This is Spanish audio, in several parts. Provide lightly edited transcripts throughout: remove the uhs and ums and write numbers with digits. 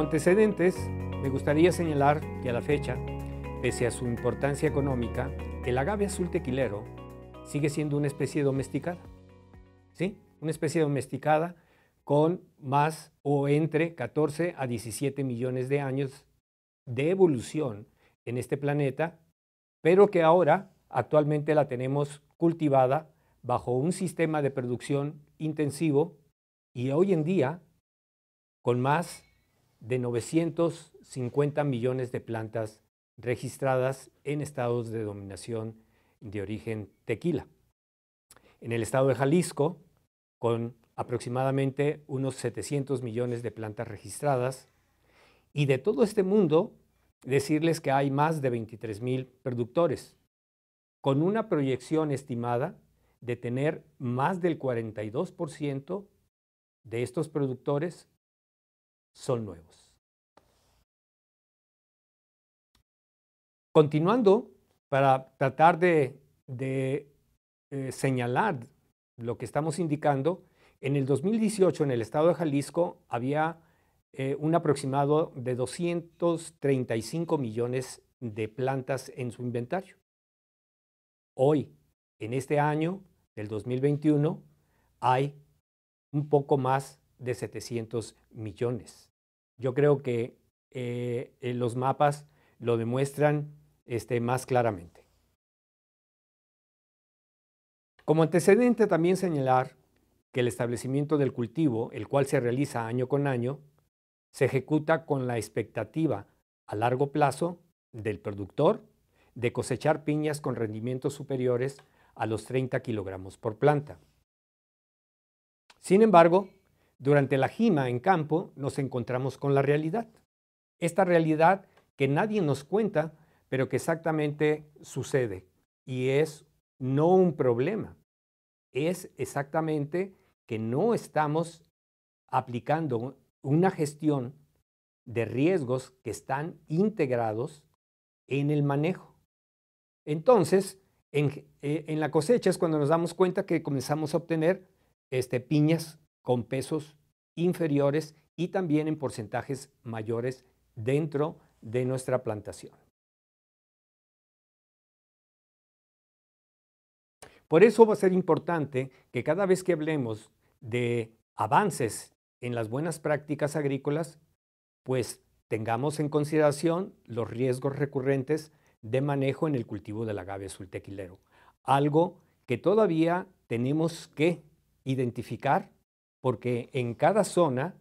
antecedentes, me gustaría señalar que a la fecha, pese a su importancia económica, el agave azul tequilero sigue siendo una especie domesticada. ¿Sí? Una especie domesticada con más o entre 14 a 17 millones de años de evolución en este planeta, pero que ahora actualmente la tenemos cultivada bajo un sistema de producción intensivo y hoy en día con más de 950 millones de plantas registradas en estados de dominación de origen tequila. En el estado de Jalisco, con aproximadamente unos 700 millones de plantas registradas, y de todo este mundo, decirles que hay más de 23,000 productores, con una proyección estimada de tener más del 42% de estos productores son nuevos. Continuando, para tratar de señalar lo que estamos indicando, en el 2018 en el estado de Jalisco había un aproximado de 235 millones de plantas en su inventario. Hoy, en este año del 2021, hay un poco más de 700 millones. Yo creo que los mapas lo demuestran más claramente. Como antecedente también señalar que el establecimiento del cultivo, el cual se realiza año con año, se ejecuta con la expectativa a largo plazo del productor de cosechar piñas con rendimientos superiores a los 30 kilogramos por planta. Sin embargo, durante la jima en campo nos encontramos con la realidad. Esta realidad que nadie nos cuenta, pero que exactamente sucede y es no un problema, es exactamente que no estamos aplicando una gestión de riesgos que están integrados en el manejo. Entonces, en la cosecha es cuando nos damos cuenta que comenzamos a obtener piñas con pesos inferiores y también en porcentajes mayores dentro de nuestra plantación. Por eso va a ser importante que cada vez que hablemos de avances en las buenas prácticas agrícolas, pues tengamos en consideración los riesgos recurrentes de manejo en el cultivo del agave azul tequilero. Algo que todavía tenemos que identificar porque en cada zona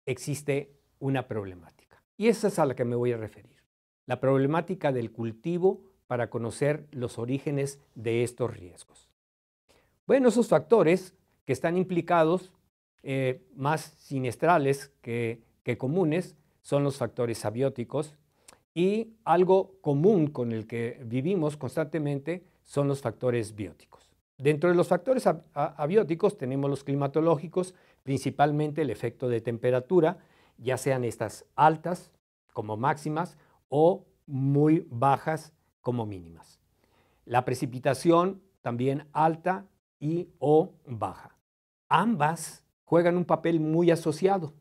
existe una problemática. Y esa es a la que me voy a referir. La problemática del cultivo para conocer los orígenes de estos riesgos. Bueno, esos factores que están implicados, más siniestrales que comunes, son los factores abióticos y algo común con el que vivimos constantemente son los factores bióticos. Dentro de los factores abióticos tenemos los climatológicos, principalmente el efecto de temperatura, ya sean estas altas como máximas o muy bajas como mínimas. La precipitación también alta y o baja. Ambas juegan un papel muy asociado.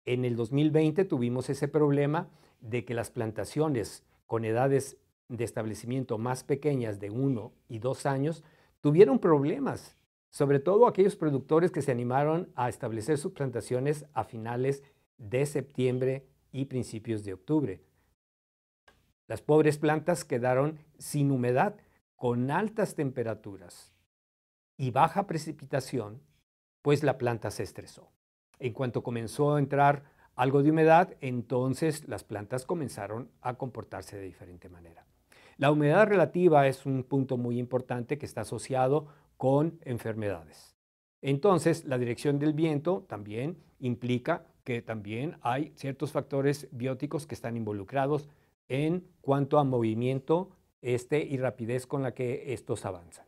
En el 2020 tuvimos ese problema de que las plantaciones con edades de establecimiento más pequeñas de 1 y 2 años tuvieron problemas, sobre todo aquellos productores que se animaron a establecer sus plantaciones a finales de septiembre y principios de octubre. Las pobres plantas quedaron sin humedad, con altas temperaturas y baja precipitación, pues la planta se estresó. En cuanto comenzó a entrar algo de humedad, entonces las plantas comenzaron a comportarse de diferente manera. La humedad relativa es un punto muy importante que está asociado con enfermedades. Entonces, la dirección del viento también implica que también hay ciertos factores bióticos que están involucrados en cuanto a movimiento y rapidez con la que estos avanzan.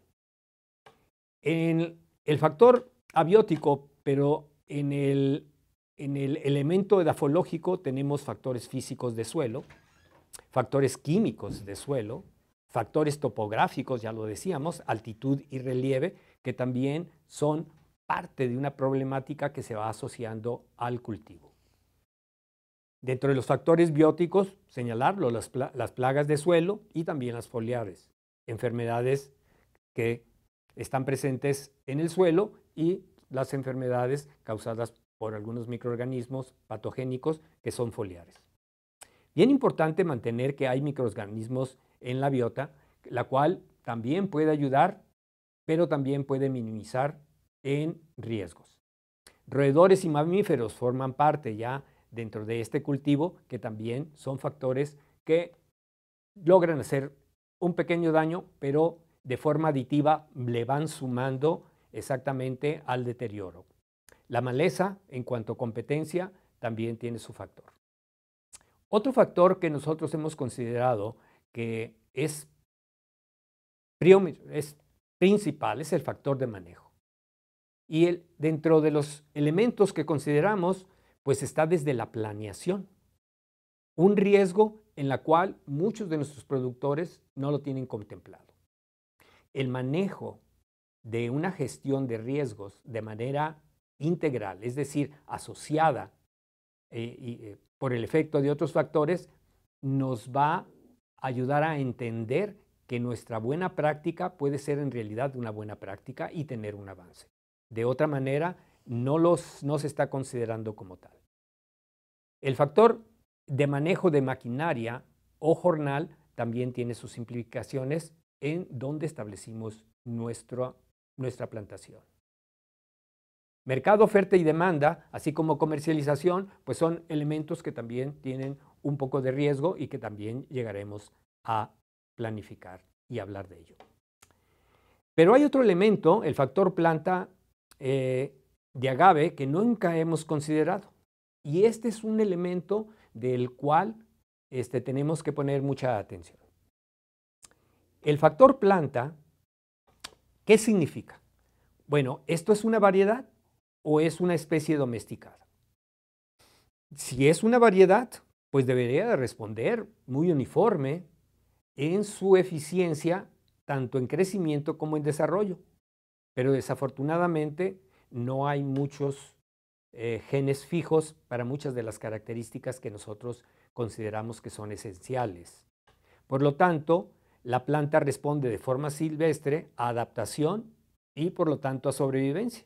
En el factor abiótico, pero en el elemento edafológico tenemos factores físicos de suelo, factores químicos de suelo, factores topográficos, ya lo decíamos, altitud y relieve, que también son parte de una problemática que se va asociando al cultivo. Dentro de los factores bióticos, señalarlo, las plagas de suelo y también las foliares, enfermedades que están presentes en el suelo y las enfermedades causadas por algunos microorganismos patogénicos que son foliares. Bien importante mantener que hay microorganismos en la biota, la cual también puede ayudar, pero también puede minimizar en riesgos. Roedores y mamíferos forman parte ya dentro de este cultivo, que también son factores que logran hacer un pequeño daño, pero de forma aditiva le van sumando exactamente al deterioro. La maleza, en cuanto a competencia, también tiene su factor. Otro factor que nosotros hemos considerado que es principal es el factor de manejo. Y dentro de los elementos que consideramos, pues está desde la planeación. Un riesgo en la cual muchos de nuestros productores no lo tienen contemplado. El manejo de una gestión de riesgos de manera integral, es decir, asociada por el efecto de otros factores, nos va a ayudar a entender que nuestra buena práctica puede ser en realidad una buena práctica y tener un avance. De otra manera, no se está considerando como tal. El factor de manejo de maquinaria o jornal también tiene sus implicaciones en donde establecimos nuestra plantación. Mercado, oferta y demanda, así como comercialización, pues son elementos que también tienen un poco de riesgo y que también llegaremos a planificar y hablar de ello. Pero hay otro elemento, el factor planta de agave, que nunca hemos considerado. Y este es un elemento del cual tenemos que poner mucha atención. El factor planta, ¿qué significa? Bueno, ¿esto es una variedad o es una especie domesticada? Si es una variedad, pues debería de responder muy uniforme en su eficiencia, tanto en crecimiento como en desarrollo. Pero desafortunadamente no hay muchos genes fijos para muchas de las características que nosotros consideramos que son esenciales. Por lo tanto, la planta responde de forma silvestre a adaptación y por lo tanto a sobrevivencia,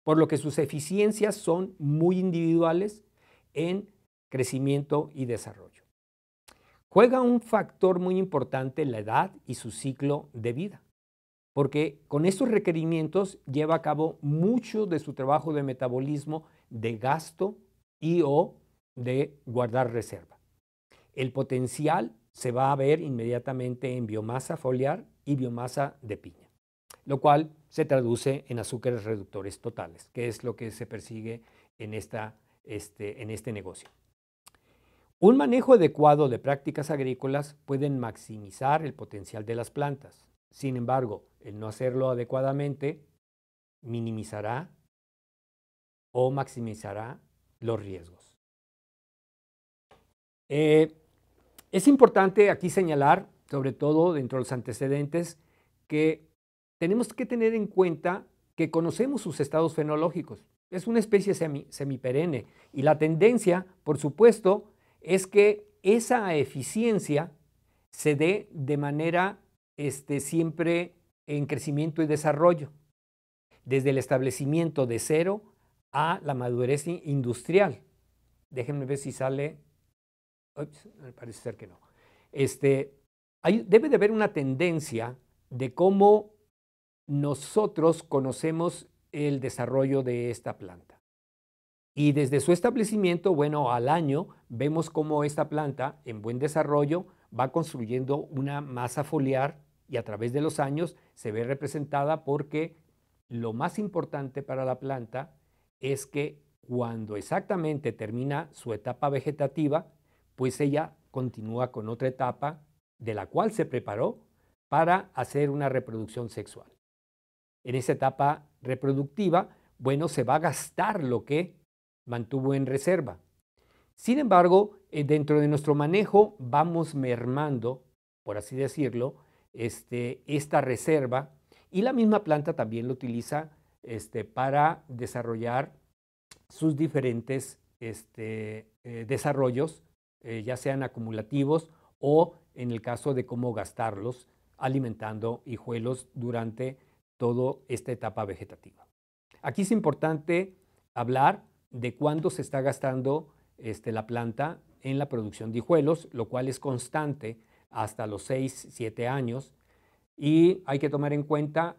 por lo que sus eficiencias son muy individuales en crecimiento y desarrollo. Juega un factor muy importante la edad y su ciclo de vida, porque con estos requerimientos lleva a cabo mucho de su trabajo de metabolismo, de gasto y o de guardar reserva. El potencial se va a ver inmediatamente en biomasa foliar y biomasa de piña, lo cual se traduce en azúcares reductores totales, que es lo que se persigue en este negocio. Un manejo adecuado de prácticas agrícolas pueden maximizar el potencial de las plantas. Sin embargo, el no hacerlo adecuadamente minimizará o maximizará los riesgos. Es importante aquí señalar, sobre todo dentro de los antecedentes, que tenemos que tener en cuenta que conocemos sus estados fenológicos. Es una especie semiperenne y la tendencia, por supuesto, es que esa eficiencia se dé de manera siempre en crecimiento y desarrollo, desde el establecimiento de cero a la madurez industrial. Déjenme ver si sale. Ups, parece ser que no. Debe de haber una tendencia de cómo nosotros conocemos el desarrollo de esta planta. Y desde su establecimiento, bueno, al año, vemos cómo esta planta, en buen desarrollo, va construyendo una masa foliar y a través de los años se ve representada porque lo más importante para la planta es que cuando exactamente termina su etapa vegetativa, pues ella continúa con otra etapa de la cual se preparó para hacer una reproducción sexual. En esa etapa reproductiva, bueno, se va a gastar lo que mantuvo en reserva. Sin embargo, dentro de nuestro manejo vamos mermando, por así decirlo, esta reserva y la misma planta también lo utiliza para desarrollar sus diferentes desarrollos, ya sean acumulativos o en el caso de cómo gastarlos alimentando hijuelos durante toda esta etapa vegetativa. Aquí es importante hablar de cuándo se está gastando la planta en la producción de hijuelos, lo cual es constante hasta los 6, 7 años. Y hay que tomar en cuenta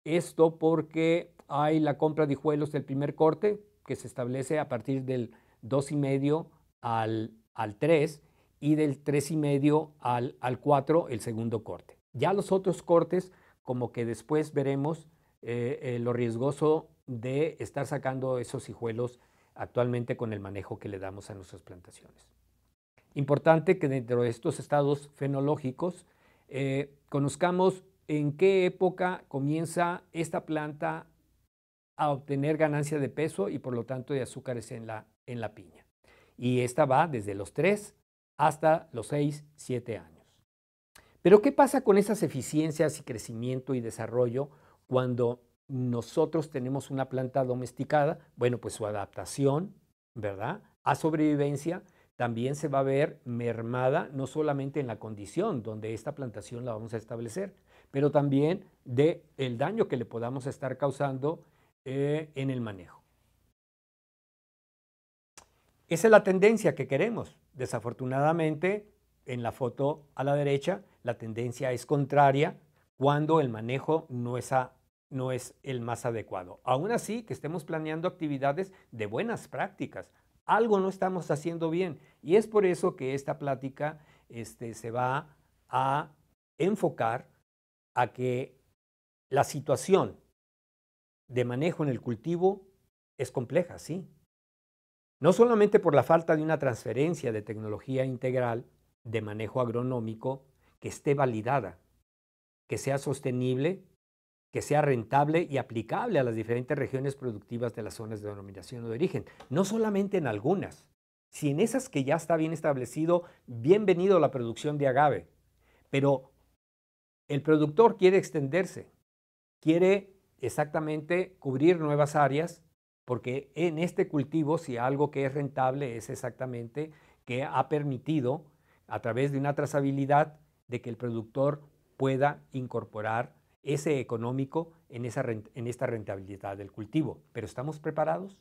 esto porque hay la compra de hijuelos del primer corte, que se establece a partir del 2,5 al 3 y del 3,5 al 4 el segundo corte. Ya los otros cortes, como que después veremos lo riesgoso de estar sacando esos hijuelos actualmente con el manejo que le damos a nuestras plantaciones. Importante que dentro de estos estados fenológicos conozcamos en qué época comienza esta planta a obtener ganancia de peso y por lo tanto de azúcares en la piña. Y esta va desde los 3 hasta los 6, 7 años. Pero ¿qué pasa con esas eficiencias y crecimiento y desarrollo cuando nosotros tenemos una planta domesticada? Bueno, pues su adaptación, ¿verdad?, a sobrevivencia también se va a ver mermada, no solamente en la condición donde esta plantación la vamos a establecer, pero también del daño que le podamos estar causando en el manejo. Esa es la tendencia que queremos. Desafortunadamente, en la foto a la derecha, la tendencia es contraria cuando el manejo no es el más adecuado. Aún así, que estemos planeando actividades de buenas prácticas, algo no estamos haciendo bien. Y es por eso que esta plática se va a enfocar a que la situación de manejo en el cultivo es compleja, sí. No solamente por la falta de una transferencia de tecnología integral de manejo agronómico que esté validada, que sea sostenible, que sea rentable y aplicable a las diferentes regiones productivas de las zonas de denominación de origen. No solamente en algunas, si en esas que ya está bien establecido, bienvenido a la producción de agave, pero el productor quiere extenderse, quiere exactamente cubrir nuevas áreas, porque en este cultivo, si algo que es rentable es exactamente que ha permitido, a través de una trazabilidad, de que el productor pueda incorporar ese económico en esta rentabilidad del cultivo. ¿Pero estamos preparados?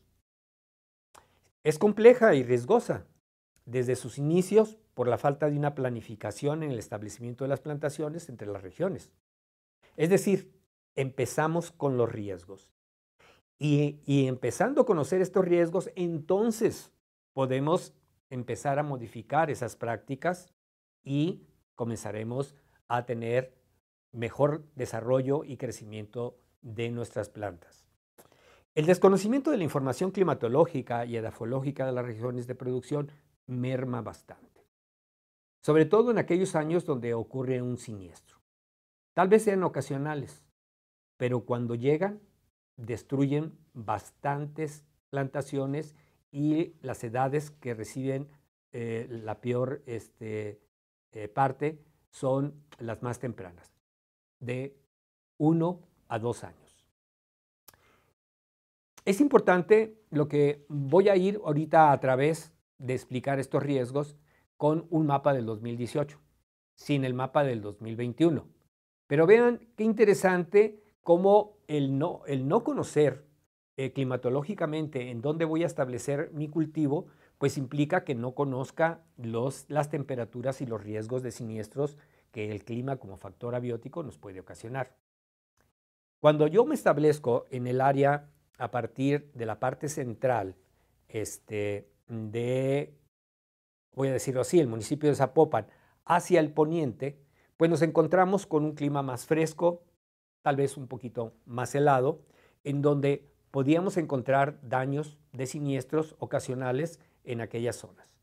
Es compleja y riesgosa desde sus inicios por la falta de una planificación en el establecimiento de las plantaciones entre las regiones. Es decir, empezamos con los riesgos. Y empezando a conocer estos riesgos, entonces podemos empezar a modificar esas prácticas y comenzaremos a tener mejor desarrollo y crecimiento de nuestras plantas. El desconocimiento de la información climatológica y edafológica de las regiones de producción merma bastante, sobre todo en aquellos años donde ocurre un siniestro. Tal vez sean ocasionales, pero cuando llegan, destruyen bastantes plantaciones y las edades que reciben la peor parte son las más tempranas, de 1 a 2 años. Es importante lo que voy a ir ahorita a través de explicar estos riesgos con un mapa del 2018, sin el mapa del 2021. Pero vean qué interesante cómo el no conocer climatológicamente en dónde voy a establecer mi cultivo, pues implica que no conozca las temperaturas y los riesgos de siniestros que el clima como factor abiótico nos puede ocasionar. Cuando yo me establezco en el área a partir de la parte central voy a decirlo así, el municipio de Zapopan, hacia el poniente, pues nos encontramos con un clima más fresco, tal vez un poquito más helado, en donde podíamos encontrar daños de siniestros ocasionales en aquellas zonas.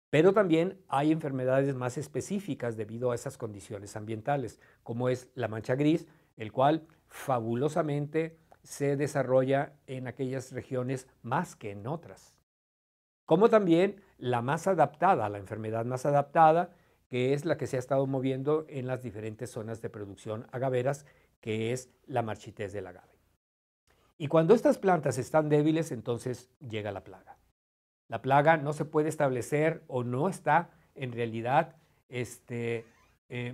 Pero también hay enfermedades más específicas debido a esas condiciones ambientales, como es la mancha gris, el cual fabulosamente se desarrolla en aquellas regiones más que en otras. Como también la más adaptada, la enfermedad más adaptada, que es la que se ha estado moviendo en las diferentes zonas de producción agaveras, que es la marchitez del agave. Y cuando estas plantas están débiles, entonces llega la plaga. La plaga no se puede establecer o no está en realidad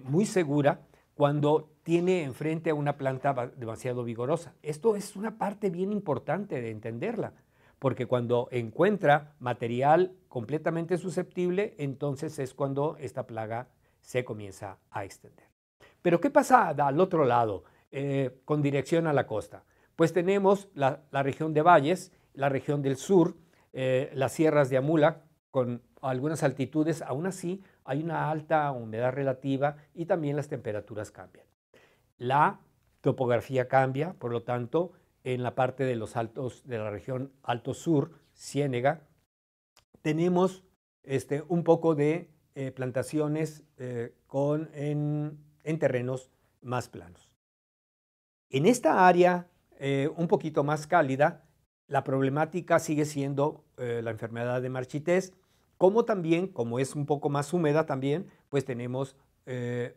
muy segura cuando tiene enfrente a una planta demasiado vigorosa. Esto es una parte bien importante de entenderla, porque cuando encuentra material completamente susceptible, entonces es cuando esta plaga se comienza a extender. Pero ¿qué pasa al otro lado, con dirección a la costa? Pues tenemos la región de valles, la región del sur, las sierras de Amula, con algunas altitudes. Aún así hay una alta humedad relativa y también las temperaturas cambian. La topografía cambia, por lo tanto, en la parte de los altos de la región Alto Sur, Ciénega, tenemos un poco de plantaciones en terrenos más planos. En esta área un poquito más cálida, la problemática sigue siendo la enfermedad de marchitez, como también, como es un poco más húmeda también, pues tenemos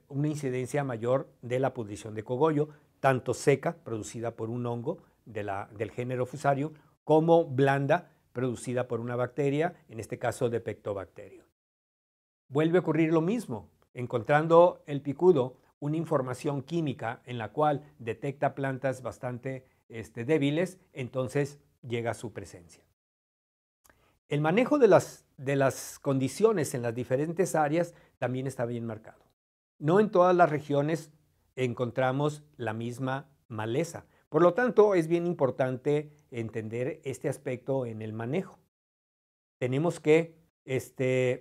una incidencia mayor de la pudrición de cogollo, tanto seca, producida por un hongo del género Fusarium, como blanda, producida por una bacteria, en este caso de Pectobacterium. Vuelve a ocurrir lo mismo, encontrando el picudo una información química en la cual detecta plantas bastante débiles, entonces llega a su presencia. El manejo de las condiciones en las diferentes áreas también está bien marcado. No en todas las regiones encontramos la misma maleza. Por lo tanto, es bien importante entender este aspecto en el manejo. Tenemos que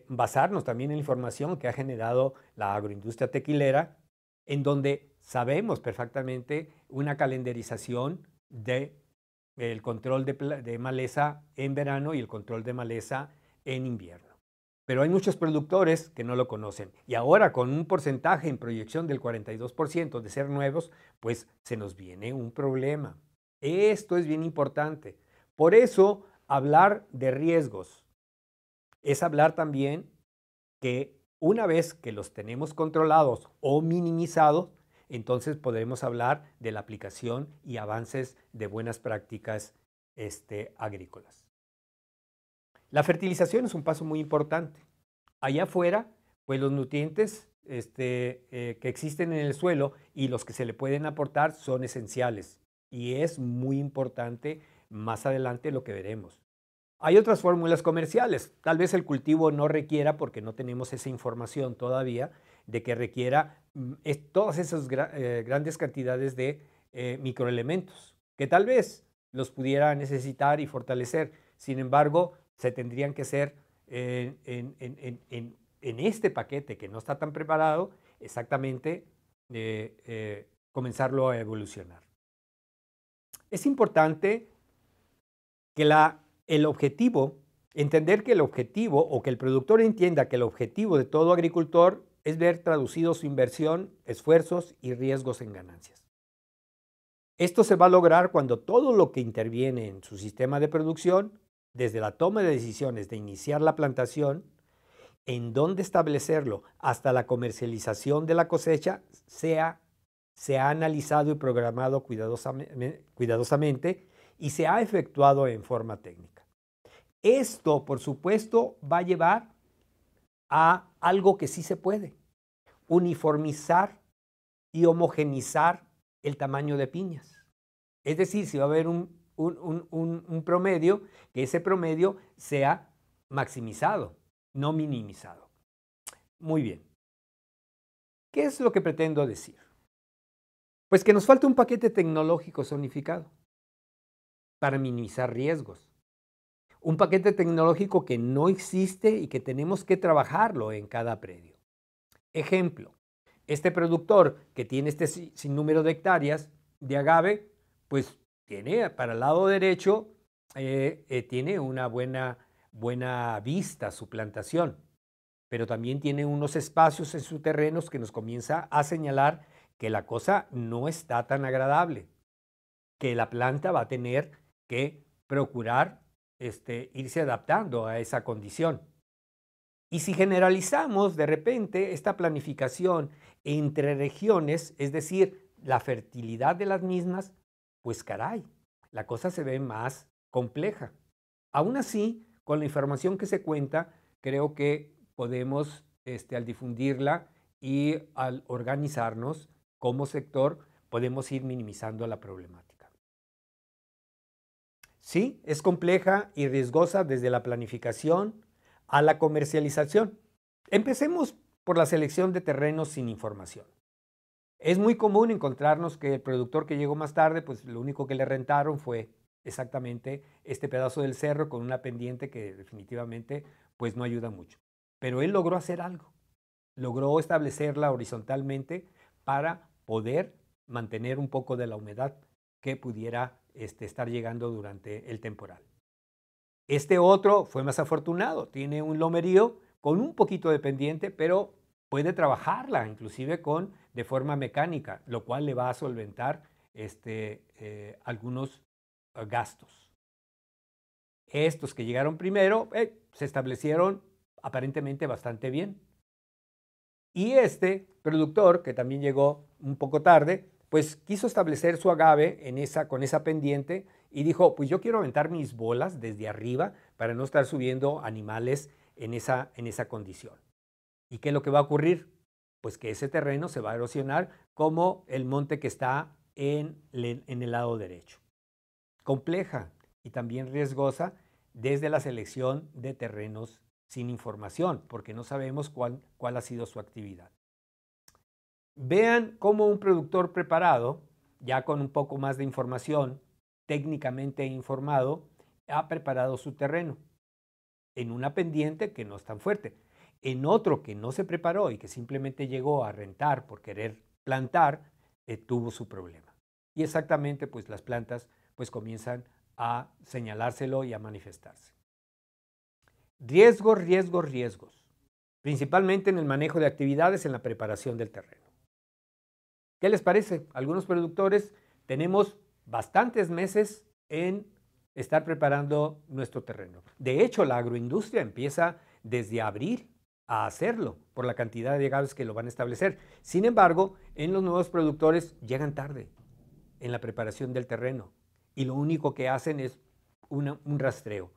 basarnos también en la información que ha generado la agroindustria tequilera, en donde sabemos perfectamente una calendarización del control de maleza en verano y el control de maleza en invierno. Pero hay muchos productores que no lo conocen. Y ahora con un porcentaje en proyección del 42% de ser nuevos, pues se nos viene un problema. Esto es bien importante. Por eso, hablar de riesgos es hablar también que una vez que los tenemos controlados o minimizados, entonces podremos hablar de la aplicación y avances de buenas prácticas agrícolas. La fertilización es un paso muy importante. Allá afuera, pues los nutrientes que existen en el suelo y los que se le pueden aportar son esenciales. Y es muy importante más adelante lo que veremos. Hay otras fórmulas comerciales. Tal vez el cultivo no requiera, porque no tenemos esa información todavía, de que requiera todas esas grandes cantidades de microelementos, que tal vez los pudiera necesitar y fortalecer. Sin embargo, se tendrían que hacer en este paquete que no está tan preparado, exactamente comenzarlo a evolucionar. Es importante que entender que el objetivo, o que el productor entienda que el objetivo de todo agricultor es ver traducido su inversión, esfuerzos y riesgos en ganancias. Esto se va a lograr cuando todo lo que interviene en su sistema de producción, desde la toma de decisiones de iniciar la plantación, en dónde establecerlo, hasta la comercialización de la cosecha, se ha analizado y programado cuidadosamente y se ha efectuado en forma técnica. Esto, por supuesto, va a llevar a algo que sí se puede: uniformizar y homogenizar el tamaño de piñas. Es decir, si va a haber un promedio, que ese promedio sea maximizado, no minimizado. Muy bien. ¿Qué es lo que pretendo decir? Pues que nos falta un paquete tecnológico zonificado para minimizar riesgos. Un paquete tecnológico que no existe y que tenemos que trabajarlo en cada predio. Ejemplo, este productor que tiene este sinnúmero de hectáreas de agave, pues tiene para el lado derecho, tiene una buena vista su plantación, pero también tiene unos espacios en sus terrenos que nos comienza a señalar que la cosa no está tan agradable, que la planta va a tener que procurar irse adaptando a esa condición. Y si generalizamos de repente esta planificación entre regiones, es decir, la fertilidad de las mismas, pues caray, la cosa se ve más compleja. Aún así, con la información que se cuenta, creo que podemos, al difundirla y al organizarnos como sector, podemos ir minimizando la problemática. Sí, es compleja y riesgosa desde la planificación a la comercialización. Empecemos por la selección de terrenos sin información. Es muy común encontrarnos que el productor que llegó más tarde, pues lo único que le rentaron fue exactamente este pedazo del cerro con una pendiente que definitivamente pues no ayuda mucho. Pero él logró hacer algo, logró establecerla horizontalmente para poder mantener un poco de la humedad que pudiera estar llegando durante el temporal. Este otro fue más afortunado, tiene un lomerío con un poquito de pendiente, pero puede trabajarla inclusive de forma mecánica, lo cual le va a solventar algunos gastos. Estos que llegaron primero se establecieron aparentemente bastante bien. Y este productor, que también llegó un poco tarde, pues quiso establecer su agave con esa pendiente y dijo, pues yo quiero aventar mis bolas desde arriba para no estar subiendo animales en esa condición. ¿Y qué es lo que va a ocurrir? Pues que ese terreno se va a erosionar como el monte que está en el lado derecho. Compleja y también riesgosa desde la selección de terrenos sin información, porque no sabemos cuál ha sido su actividad. Vean cómo un productor preparado, ya con un poco más de información, técnicamente informado, ha preparado su terreno en una pendiente que no es tan fuerte. En otro que no se preparó y que simplemente llegó a rentar por querer plantar, tuvo su problema. Y exactamente, pues las plantas pues comienzan a señalárselo y a manifestarse. Riesgos, riesgos, riesgos, principalmente en el manejo de actividades en la preparación del terreno. ¿Qué les parece? Algunos productores tenemos bastantes meses en estar preparando nuestro terreno. De hecho, la agroindustria empieza desde abril a hacerlo por la cantidad de agaves que lo van a establecer. Sin embargo, en los nuevos productores llegan tarde en la preparación del terreno y lo único que hacen es un rastreo.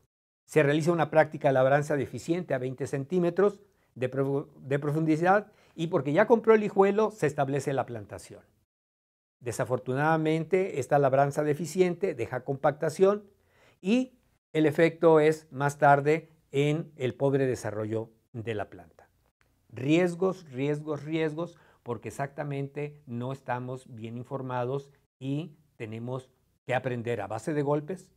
Se realiza una práctica de labranza deficiente a 20 centímetros de profundidad y porque ya compró el hijuelo se establece la plantación. Desafortunadamente, esta labranza deficiente deja compactación y el efecto es más tarde en el pobre desarrollo de la planta. Riesgos, riesgos, riesgos, porque exactamente no estamos bien informados y tenemos que aprender a base de golpes.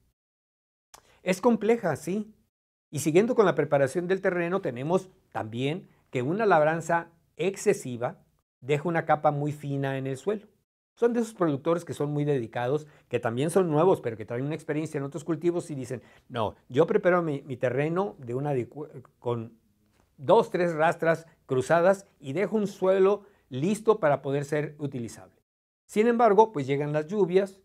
Es compleja, sí. Y siguiendo con la preparación del terreno, tenemos también que una labranza excesiva deja una capa muy fina en el suelo. Son de esos productores que son muy dedicados, que también son nuevos, pero que traen una experiencia en otros cultivos y dicen, no, yo preparo mi terreno con 2, 3 rastras cruzadas y dejo un suelo listo para poder ser utilizable. Sin embargo, pues llegan las lluvias,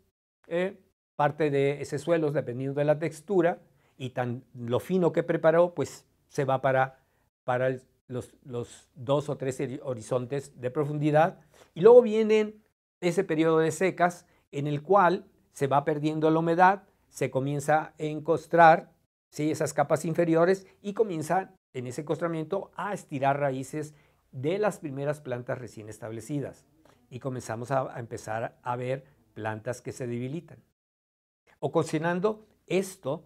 parte de ese suelo, dependiendo de la textura, y lo fino que preparó, pues se va para los 2 o 3 horizontes de profundidad. Y luego vienen ese periodo de secas en el cual se va perdiendo la humedad, se comienza a encostrar, ¿sí?, esas capas inferiores y comienza en ese encostramiento a estirar raíces de las primeras plantas recién establecidas. Y comenzamos a empezar a ver plantas que se debilitan. Ocasionando esto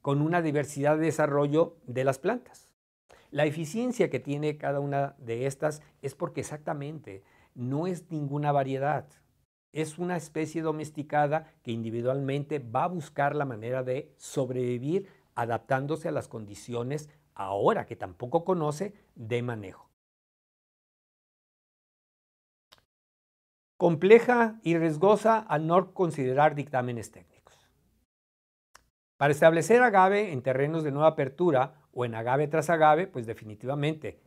con una diversidad de desarrollo de las plantas. La eficiencia que tiene cada una de estas es porque exactamente no es ninguna variedad. Es una especie domesticada que individualmente va a buscar la manera de sobrevivir adaptándose a las condiciones ahora que tampoco conoce de manejo. Compleja y riesgosa al no considerar dictámenes técnicos. Para establecer agave en terrenos de nueva apertura o en agave tras agave, pues definitivamente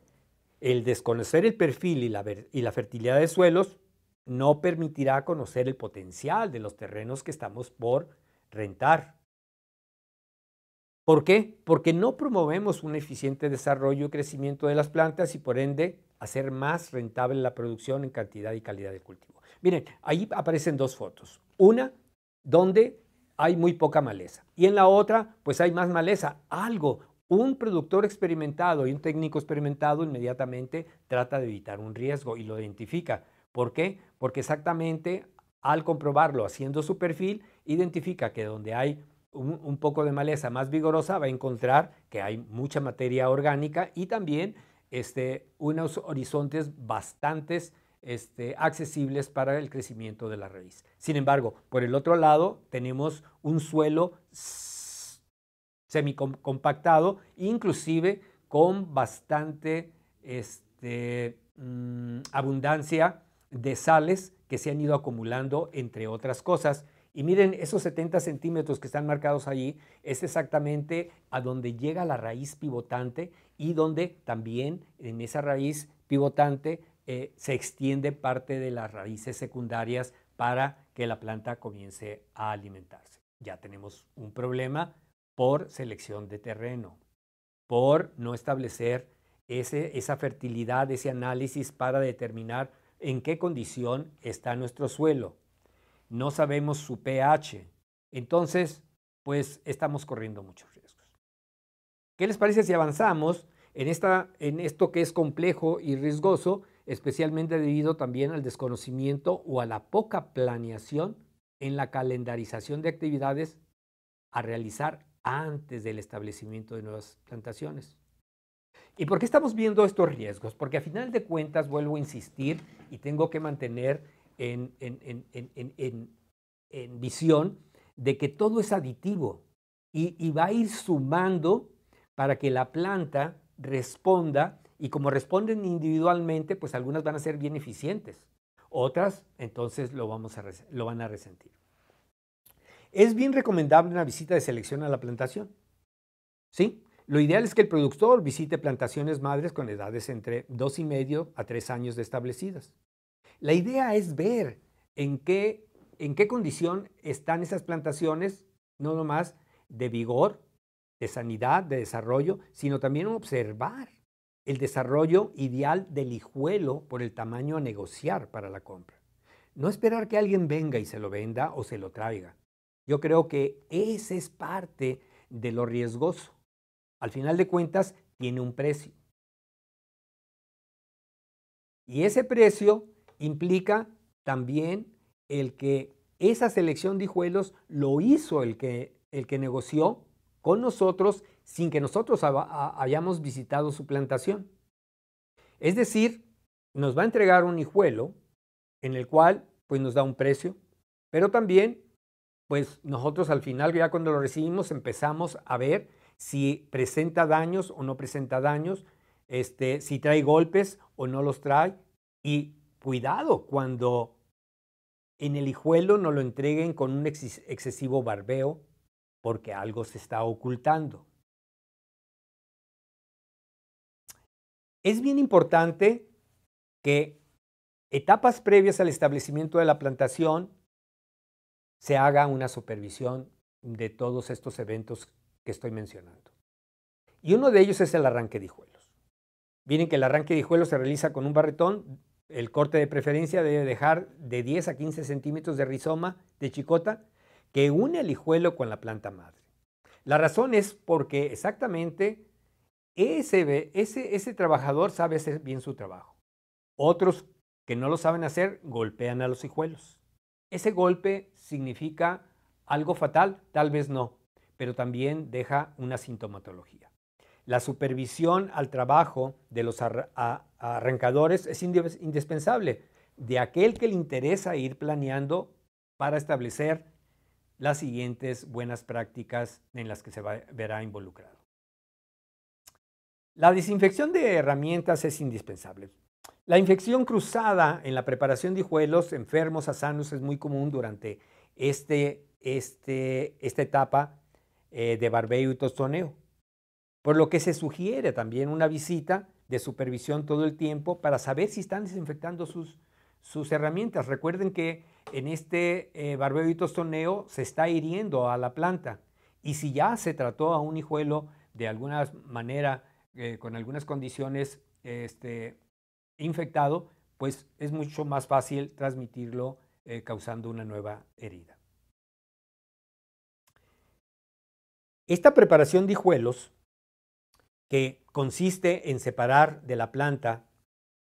el desconocer el perfil y la fertilidad de suelos no permitirá conocer el potencial de los terrenos que estamos por rentar. ¿Por qué? Porque no promovemos un eficiente desarrollo y crecimiento de las plantas y por ende hacer más rentable la producción en cantidad y calidad del cultivo. Miren, ahí aparecen dos fotos. Una donde hay muy poca maleza. Y en la otra, pues hay más maleza. Un productor experimentado y un técnico experimentado inmediatamente trata de evitar un riesgo y lo identifica. ¿Por qué? Porque exactamente al comprobarlo haciendo su perfil, identifica que donde hay un poco de maleza más vigorosa va a encontrar que hay mucha materia orgánica y también unos horizontes bastante accesibles para el crecimiento de la raíz. Sin embargo, por el otro lado tenemos un suelo semicompactado, inclusive con bastante abundancia de sales que se han ido acumulando, entre otras cosas. Y miren, esos 70 centímetros que están marcados allí es exactamente a donde llega la raíz pivotante y donde también en esa raíz pivotante se extiende parte de las raíces secundarias para que la planta comience a alimentarse. Ya tenemos un problema por selección de terreno, por no establecer esa fertilidad, ese análisis para determinar en qué condición está nuestro suelo. No sabemos su pH. Entonces, pues estamos corriendo muchos riesgos. ¿Qué les parece si avanzamos en esto que es complejo y riesgoso, especialmente debido también al desconocimiento o a la poca planeación en la calendarización de actividades a realizar antes del establecimiento de nuevas plantaciones? ¿Y por qué estamos viendo estos riesgos? Porque a final de cuentas, vuelvo a insistir y tengo que mantener en visión de que todo es aditivo y va a ir sumando para que la planta responda, y como responden individualmente, pues algunas van a ser bien eficientes, otras entonces lo van a resentir. Es bien recomendable una visita de selección a la plantación, ¿sí? Lo ideal es que el productor visite plantaciones madres con edades entre 2,5 a 3 años de establecidas. La idea es ver en qué condición están esas plantaciones, no nomás de vigor, de sanidad, de desarrollo, sino también observar el desarrollo ideal del hijuelo por el tamaño a negociar para la compra. No esperar que alguien venga y se lo venda o se lo traiga. Yo creo que ese es parte de lo riesgoso. Al final de cuentas, tiene un precio. Y ese precio implica también el que esa selección de hijuelos lo hizo el que negoció con nosotros sin que nosotros hayamos visitado su plantación. Es decir, nos va a entregar un hijuelo en el cual pues nos da un precio, pero también pues nosotros al final, ya cuando lo recibimos, empezamos a ver si presenta daños o no presenta daños, si trae golpes o no los trae. Y cuidado cuando en el hijuelo nos lo entreguen con un excesivo barbeo, porque algo se está ocultando. Es bien importante que etapas previas al establecimiento de la plantación se haga una supervisión de todos estos eventos que estoy mencionando. Y uno de ellos es el arranque de hijuelos. Miren que el arranque de hijuelos se realiza con un barretón. El corte de preferencia debe dejar de 10 a 15 centímetros de rizoma de chicota que une el hijuelo con la planta madre. La razón es porque exactamente ese trabajador sabe hacer bien su trabajo. Otros que no lo saben hacer golpean a los hijuelos. Ese golpe significa algo fatal, tal vez no, pero también deja una sintomatología. La supervisión al trabajo de los arrancadores es indispensable, de aquel que le interesa ir planeando para establecer las siguientes buenas prácticas en las que se verá involucrado. La desinfección de herramientas es indispensable. La infección cruzada en la preparación de hijuelos enfermos a sanos es muy común durante esta etapa de barbeo y tostoneo, por lo que se sugiere también una visita de supervisión todo el tiempo para saber si están desinfectando sus herramientas. Recuerden que en barbeo y tostoneo se está hiriendo a la planta, y si ya se trató a un hijuelo de alguna manera con algunas condiciones infectado, pues es mucho más fácil transmitirlo causando una nueva herida. Esta preparación de hijuelos, que consiste en separar de la planta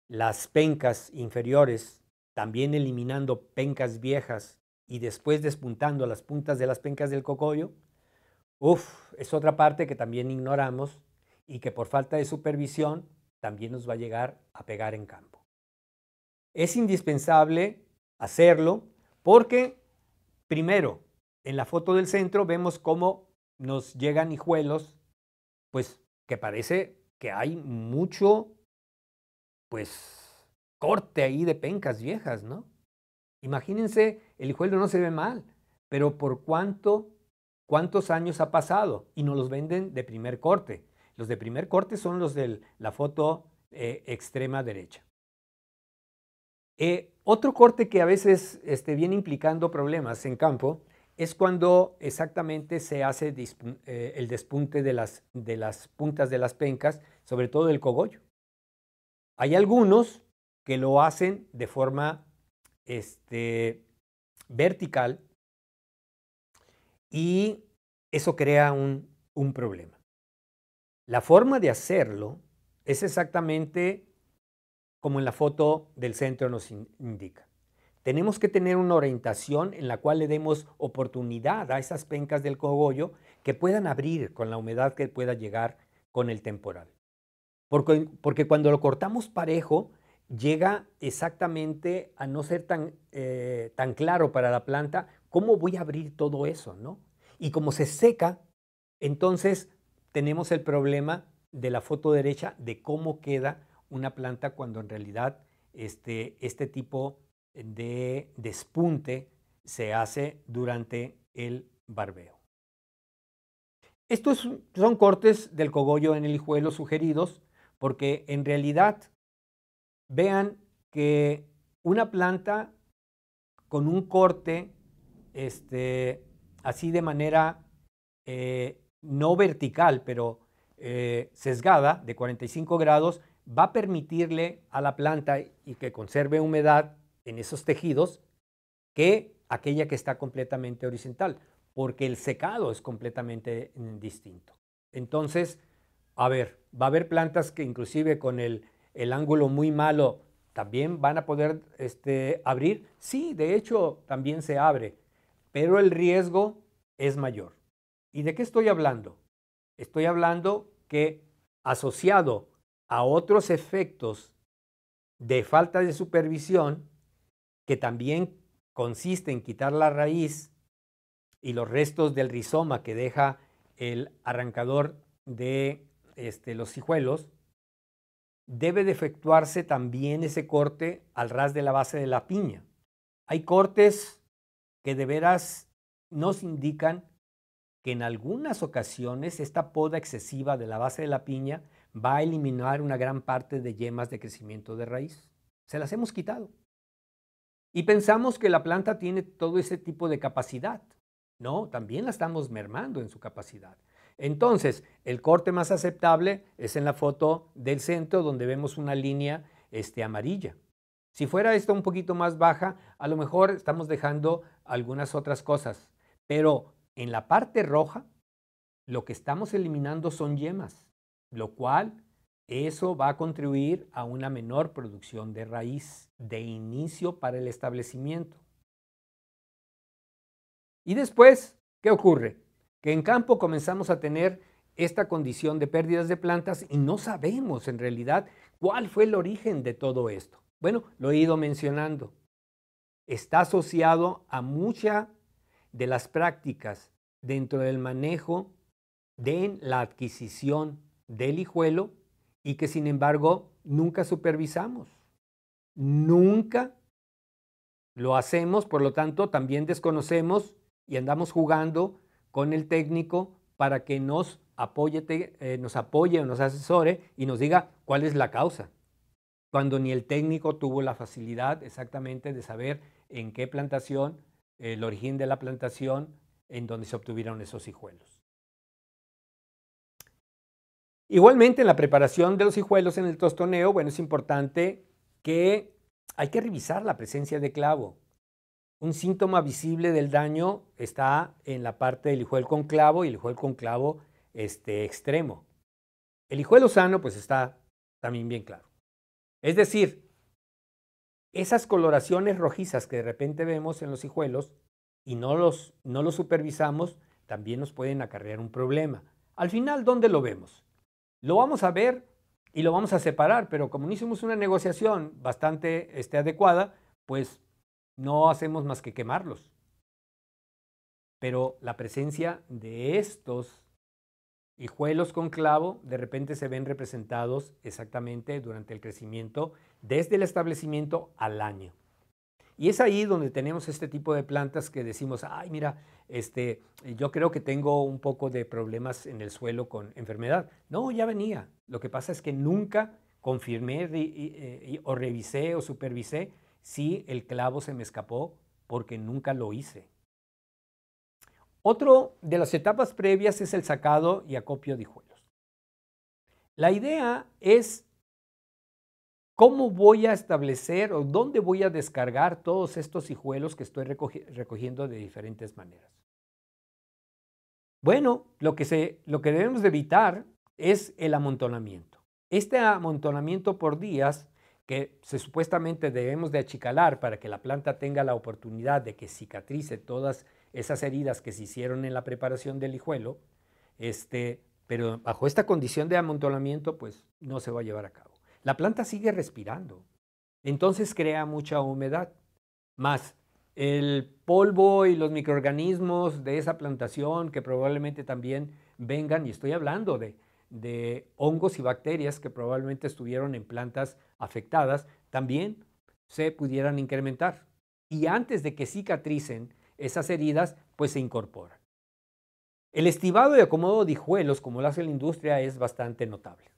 las pencas inferiores, también eliminando pencas viejas y después despuntando las puntas de las pencas del cogollo, es otra parte que también ignoramos y que por falta de supervisión también nos va a llegar a pegar en campo. Es indispensable hacerlo porque, primero, en la foto del centro vemos cómo nos llegan hijuelos, pues que parece que hay mucho, pues, corte ahí de pencas viejas, ¿no? Imagínense, el hijuelo no se ve mal, pero ¿por cuántos años ha pasado? Y nos los venden de primer corte. Los de primer corte son los de la foto extrema derecha. Otro corte que a veces viene implicando problemas en campo es cuando exactamente se hace el despunte de las puntas de las pencas, sobre todo del cogollo. Hay algunos que lo hacen de forma vertical y eso crea un problema. La forma de hacerlo es exactamente como en la foto del centro nos indica. Tenemos que tener una orientación en la cual le demos oportunidad a esas pencas del cogollo que puedan abrir con la humedad que pueda llegar con el temporal. Porque cuando lo cortamos parejo, llega exactamente a no ser tan claro para la planta cómo voy a abrir todo eso, ¿no? Y como se seca, entonces tenemos el problema de la foto derecha de cómo queda una planta cuando en realidad este tipo de despunte se hace durante el barbeo. Estos son cortes del cogollo en el hijuelo sugeridos porque en realidad vean que una planta con un corte así de manera no vertical, pero sesgada de 45 grados, va a permitirle a la planta y que conserve humedad en esos tejidos que aquella que está completamente horizontal, porque el secado es completamente distinto. Entonces, a ver, va a haber plantas que inclusive con el ángulo muy malo también van a poder abrir. Sí, de hecho también se abre, pero el riesgo es mayor. ¿Y de qué estoy hablando? Estoy hablando que asociado a otros efectos de falta de supervisión, que también consiste en quitar la raíz y los restos del rizoma que deja el arrancador de los hijuelos, debe de efectuarse también ese corte al ras de la base de la piña. Hay cortes que de veras nos indican que en algunas ocasiones esta poda excesiva de la base de la piña va a eliminar una gran parte de yemas de crecimiento de raíz. Se las hemos quitado. Y pensamos que la planta tiene todo ese tipo de capacidad. No, también la estamos mermando en su capacidad. Entonces, el corte más aceptable es en la foto del centro, donde vemos una línea amarilla. Si fuera esta un poquito más baja, a lo mejor estamos dejando algunas otras cosas. Pero en la parte roja, lo que estamos eliminando son yemas, lo cual eso va a contribuir a una menor producción de raíz de inicio para el establecimiento. Y después, ¿qué ocurre? Que en campo comenzamos a tener esta condición de pérdidas de plantas y no sabemos en realidad cuál fue el origen de todo esto. Bueno, lo he ido mencionando. Está asociado a muchas de las prácticas dentro del manejo de la adquisición del hijuelo y que sin embargo nunca supervisamos. Nunca lo hacemos, por lo tanto también desconocemos y andamos jugando con el técnico para que nos apoye o nos asesore y nos diga cuál es la causa, cuando ni el técnico tuvo la facilidad exactamente de saber en qué plantación, el origen de la plantación, en donde se obtuvieron esos hijuelos. Igualmente en la preparación de los hijuelos en el tostoneo, bueno, es importante que hay que revisar la presencia de clavo. un síntoma visible del daño está en la parte del hijuel conclavo y el hijuel conclavo extremo. El hijuelo sano pues está también bien claro. Es decir, esas coloraciones rojizas que de repente vemos en los hijuelos y no los supervisamos, también nos pueden acarrear un problema. Al final, ¿dónde lo vemos? Lo vamos a ver y lo vamos a separar, pero como no hicimos una negociación bastante adecuada, pues no hacemos más que quemarlos. Pero la presencia de estos hijuelos con clavo de repente se ven representados exactamente durante el crecimiento desde el establecimiento al año. Y es ahí donde tenemos este tipo de plantas que decimos, ay, mira, yo creo que tengo un poco de problemas en el suelo con enfermedad. No, ya venía. Lo que pasa es que nunca confirmé o revisé o supervisé si el clavo se me escapó porque nunca lo hice. Otro de las etapas previas es el sacado y acopio de hijuelos. La idea es cómo voy a establecer o dónde voy a descargar todos estos hijuelos que estoy recogiendo de diferentes maneras. Bueno, lo que debemos de evitar es el amontonamiento. Este amontonamiento por días que supuestamente debemos de achicalar para que la planta tenga la oportunidad de que cicatrice todas esas heridas que se hicieron en la preparación del hijuelo, pero bajo esta condición de amontonamiento, pues no se va a llevar a cabo. La planta sigue respirando, entonces crea mucha humedad, más el polvo y los microorganismos de esa plantación que probablemente también vengan, y estoy hablando de hongos y bacterias que probablemente estuvieron en plantas afectadas, también se pudieran incrementar. Y antes de que cicatricen esas heridas, pues se incorporan. El estivado y acomodo de hijuelos, como lo hace la industria, es bastante notable.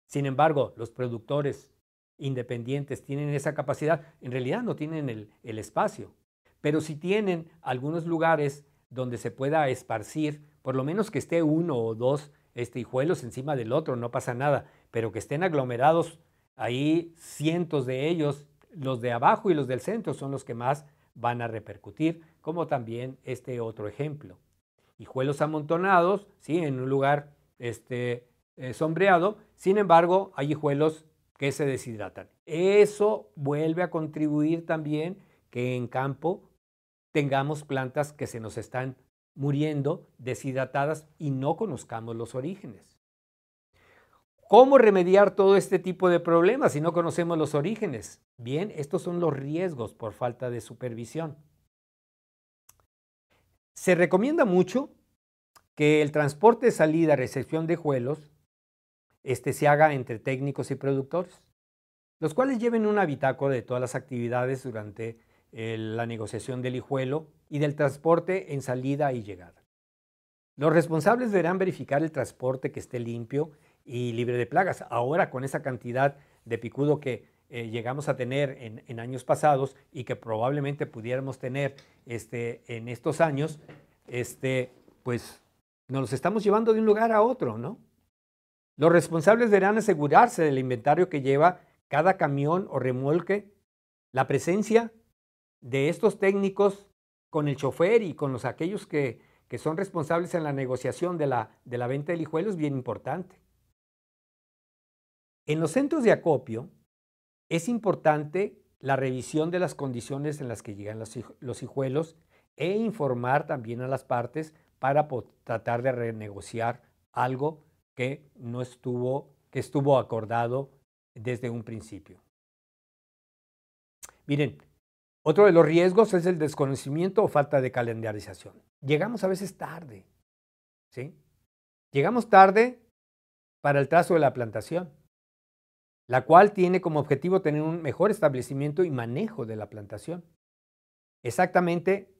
Sin embargo, los productores independientes tienen esa capacidad, en realidad no tienen el espacio, pero sí tienen algunos lugares donde se pueda esparcir, por lo menos que esté uno o dos hijuelos encima del otro, no pasa nada, pero que estén aglomerados ahí cientos de ellos, los de abajo y los del centro son los que más van a repercutir, como también otro ejemplo. Hijuelos amontonados, ¿sí? En un lugar sombreado, sin embargo, hay hijuelos que se deshidratan. Eso vuelve a contribuir también que en campo tengamos plantas que se nos están muriendo, deshidratadas y no conozcamos los orígenes. ¿Cómo remediar todo este tipo de problemas si no conocemos los orígenes? Bien, estos son los riesgos por falta de supervisión. Se recomienda mucho que el transporte, salida, recepción de hijuelos se haga entre técnicos y productores, los cuales lleven una bitácora de todas las actividades durante la negociación del hijuelo y del transporte en salida y llegada. Los responsables deberán verificar el transporte que esté limpio y libre de plagas. Ahora, con esa cantidad de picudo que llegamos a tener en años pasados y que probablemente pudiéramos tener en estos años, pues nos los estamos llevando de un lugar a otro, ¿no? Los responsables deberán asegurarse del inventario que lleva cada camión o remolque, la presencia de estos técnicos con el chofer y con aquellos que son responsables en la negociación de la venta del hijuelo es bien importante. En los centros de acopio es importante la revisión de las condiciones en las que llegan los hijuelos e informar también a las partes para tratar de renegociar algo que estuvo acordado desde un principio. Miren, otro de los riesgos es el desconocimiento o falta de calendarización. Llegamos a veces tarde, ¿sí? Llegamos tarde para el trazo de la plantación, la cual tiene como objetivo tener un mejor establecimiento y manejo de la plantación. Exactamente,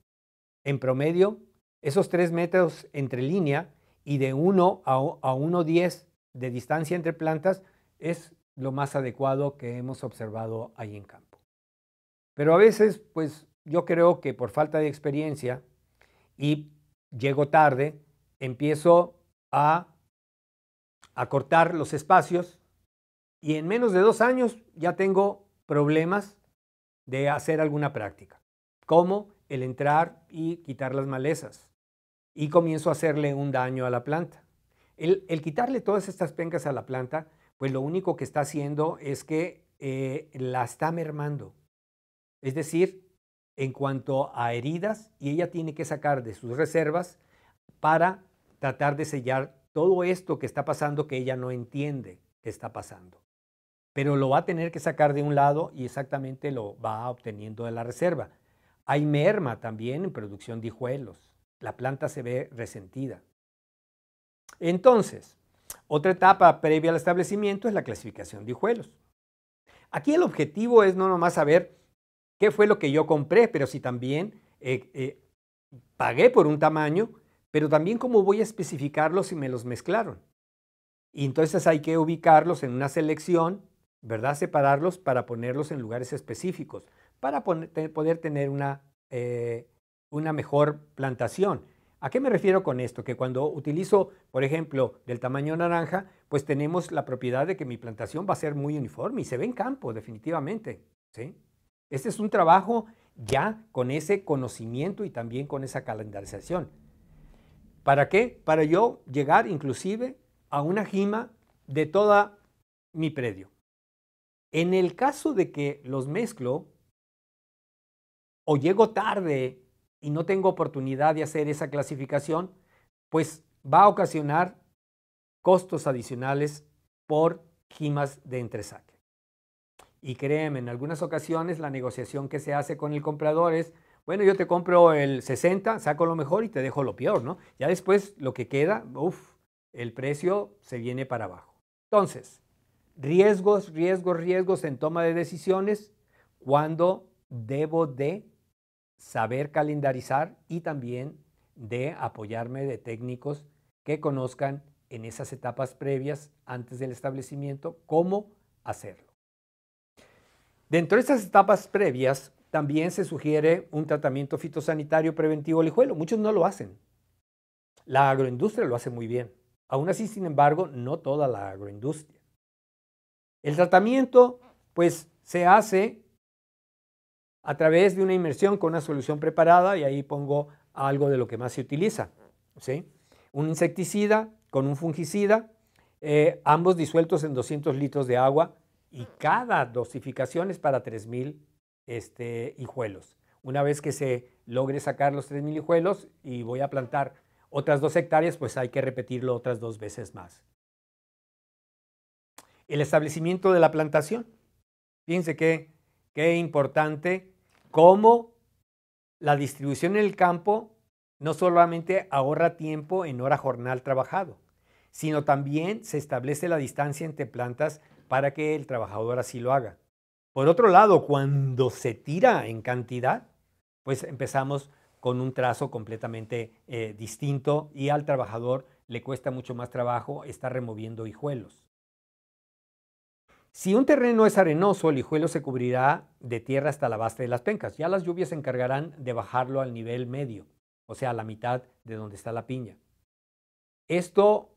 en promedio, esos 3 metros entre línea y de 1 a 1,10 de distancia entre plantas es lo más adecuado que hemos observado ahí en campo. Pero a veces, pues yo creo que por falta de experiencia y llego tarde, empiezo a acortar los espacios y en menos de 2 años ya tengo problemas de hacer alguna práctica, como el entrar y quitar las malezas y comienzo a hacerle un daño a la planta. El quitarle todas estas pencas a la planta, pues lo único que está haciendo es que la está mermando. Es decir, en cuanto a heridas, y ella tiene que sacar de sus reservas para tratar de sellar todo esto que está pasando que ella no entiende que está pasando. Pero lo va a tener que sacar de un lado y exactamente lo va obteniendo de la reserva. Hay merma también en producción de hijuelos. La planta se ve resentida. Entonces, otra etapa previa al establecimiento es la clasificación de hijuelos. Aquí el objetivo es no nomás saber qué fue lo que yo compré, pero si también pagué por un tamaño, pero también cómo voy a especificarlos si me los mezclaron. Y entonces hay que ubicarlos en una selección, ¿verdad? Separarlos para ponerlos en lugares específicos, para poder tener una mejor plantación. ¿A qué me refiero con esto? Que cuando utilizo, por ejemplo, del tamaño naranja, pues tenemos la propiedad de que mi plantación va a ser muy uniforme y se ve en campo, definitivamente, ¿sí? Este es un trabajo ya con ese conocimiento y también con esa calendarización. ¿Para qué? Para yo llegar inclusive a una jima de todo mi predio. En el caso de que los mezclo o llego tarde y no tengo oportunidad de hacer esa clasificación, pues va a ocasionar costos adicionales por jimas de entresaque. Y créeme, en algunas ocasiones la negociación que se hace con el comprador es, bueno, yo te compro el 60, saco lo mejor y te dejo lo peor, ¿no? Ya después lo que queda, el precio se viene para abajo. Entonces, riesgos en toma de decisiones cuando debo de saber calendarizar y también de apoyarme de técnicos que conozcan en esas etapas previas antes del establecimiento cómo hacerlo. Dentro de estas etapas previas también se sugiere un tratamiento fitosanitario preventivo al hijuelo. Muchos no lo hacen. La agroindustria lo hace muy bien. Aún así, sin embargo, no toda la agroindustria. El tratamiento, pues, se hace a través de una inmersión con una solución preparada y ahí pongo algo de lo que más se utiliza, ¿sí? Un insecticida con un fungicida, ambos disueltos en 200 litros de agua y cada dosificación es para 3,000 hijuelos. Una vez que se logre sacar los 3,000 hijuelos y voy a plantar otras 2 hectáreas, pues hay que repetirlo otras 2 veces más. El establecimiento de la plantación. Fíjense qué importante cómo la distribución en el campo no solamente ahorra tiempo en hora jornal trabajado, sino también se establece la distancia entre plantas para que el trabajador así lo haga. Por otro lado, cuando se tira en cantidad, pues empezamos con un trazo completamente distinto y al trabajador le cuesta mucho más trabajo estar removiendo hijuelos. Si un terreno es arenoso, el hijuelo se cubrirá de tierra hasta la base de las pencas. Ya las lluvias se encargarán de bajarlo al nivel medio, o sea, a la mitad de donde está la piña. Esto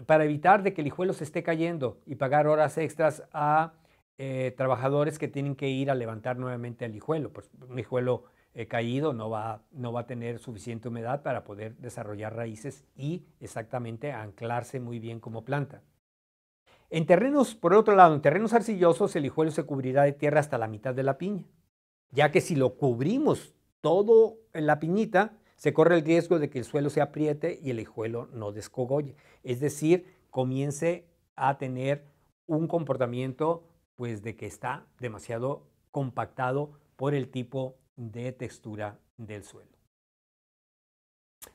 para evitar de que el hijuelo se esté cayendo y pagar horas extras a trabajadores que tienen que ir a levantar nuevamente el hijuelo. Pues un hijuelo caído no va a tener suficiente humedad para poder desarrollar raíces y exactamente anclarse muy bien como planta. En terrenos, por otro lado, en terrenos arcillosos, el hijuelo se cubrirá de tierra hasta la mitad de la piña, ya que si lo cubrimos todo en la piñita, se corre el riesgo de que el suelo se apriete y el hijuelo no descogolle. Es decir, comience a tener un comportamiento pues de que está demasiado compactado por el tipo de textura del suelo.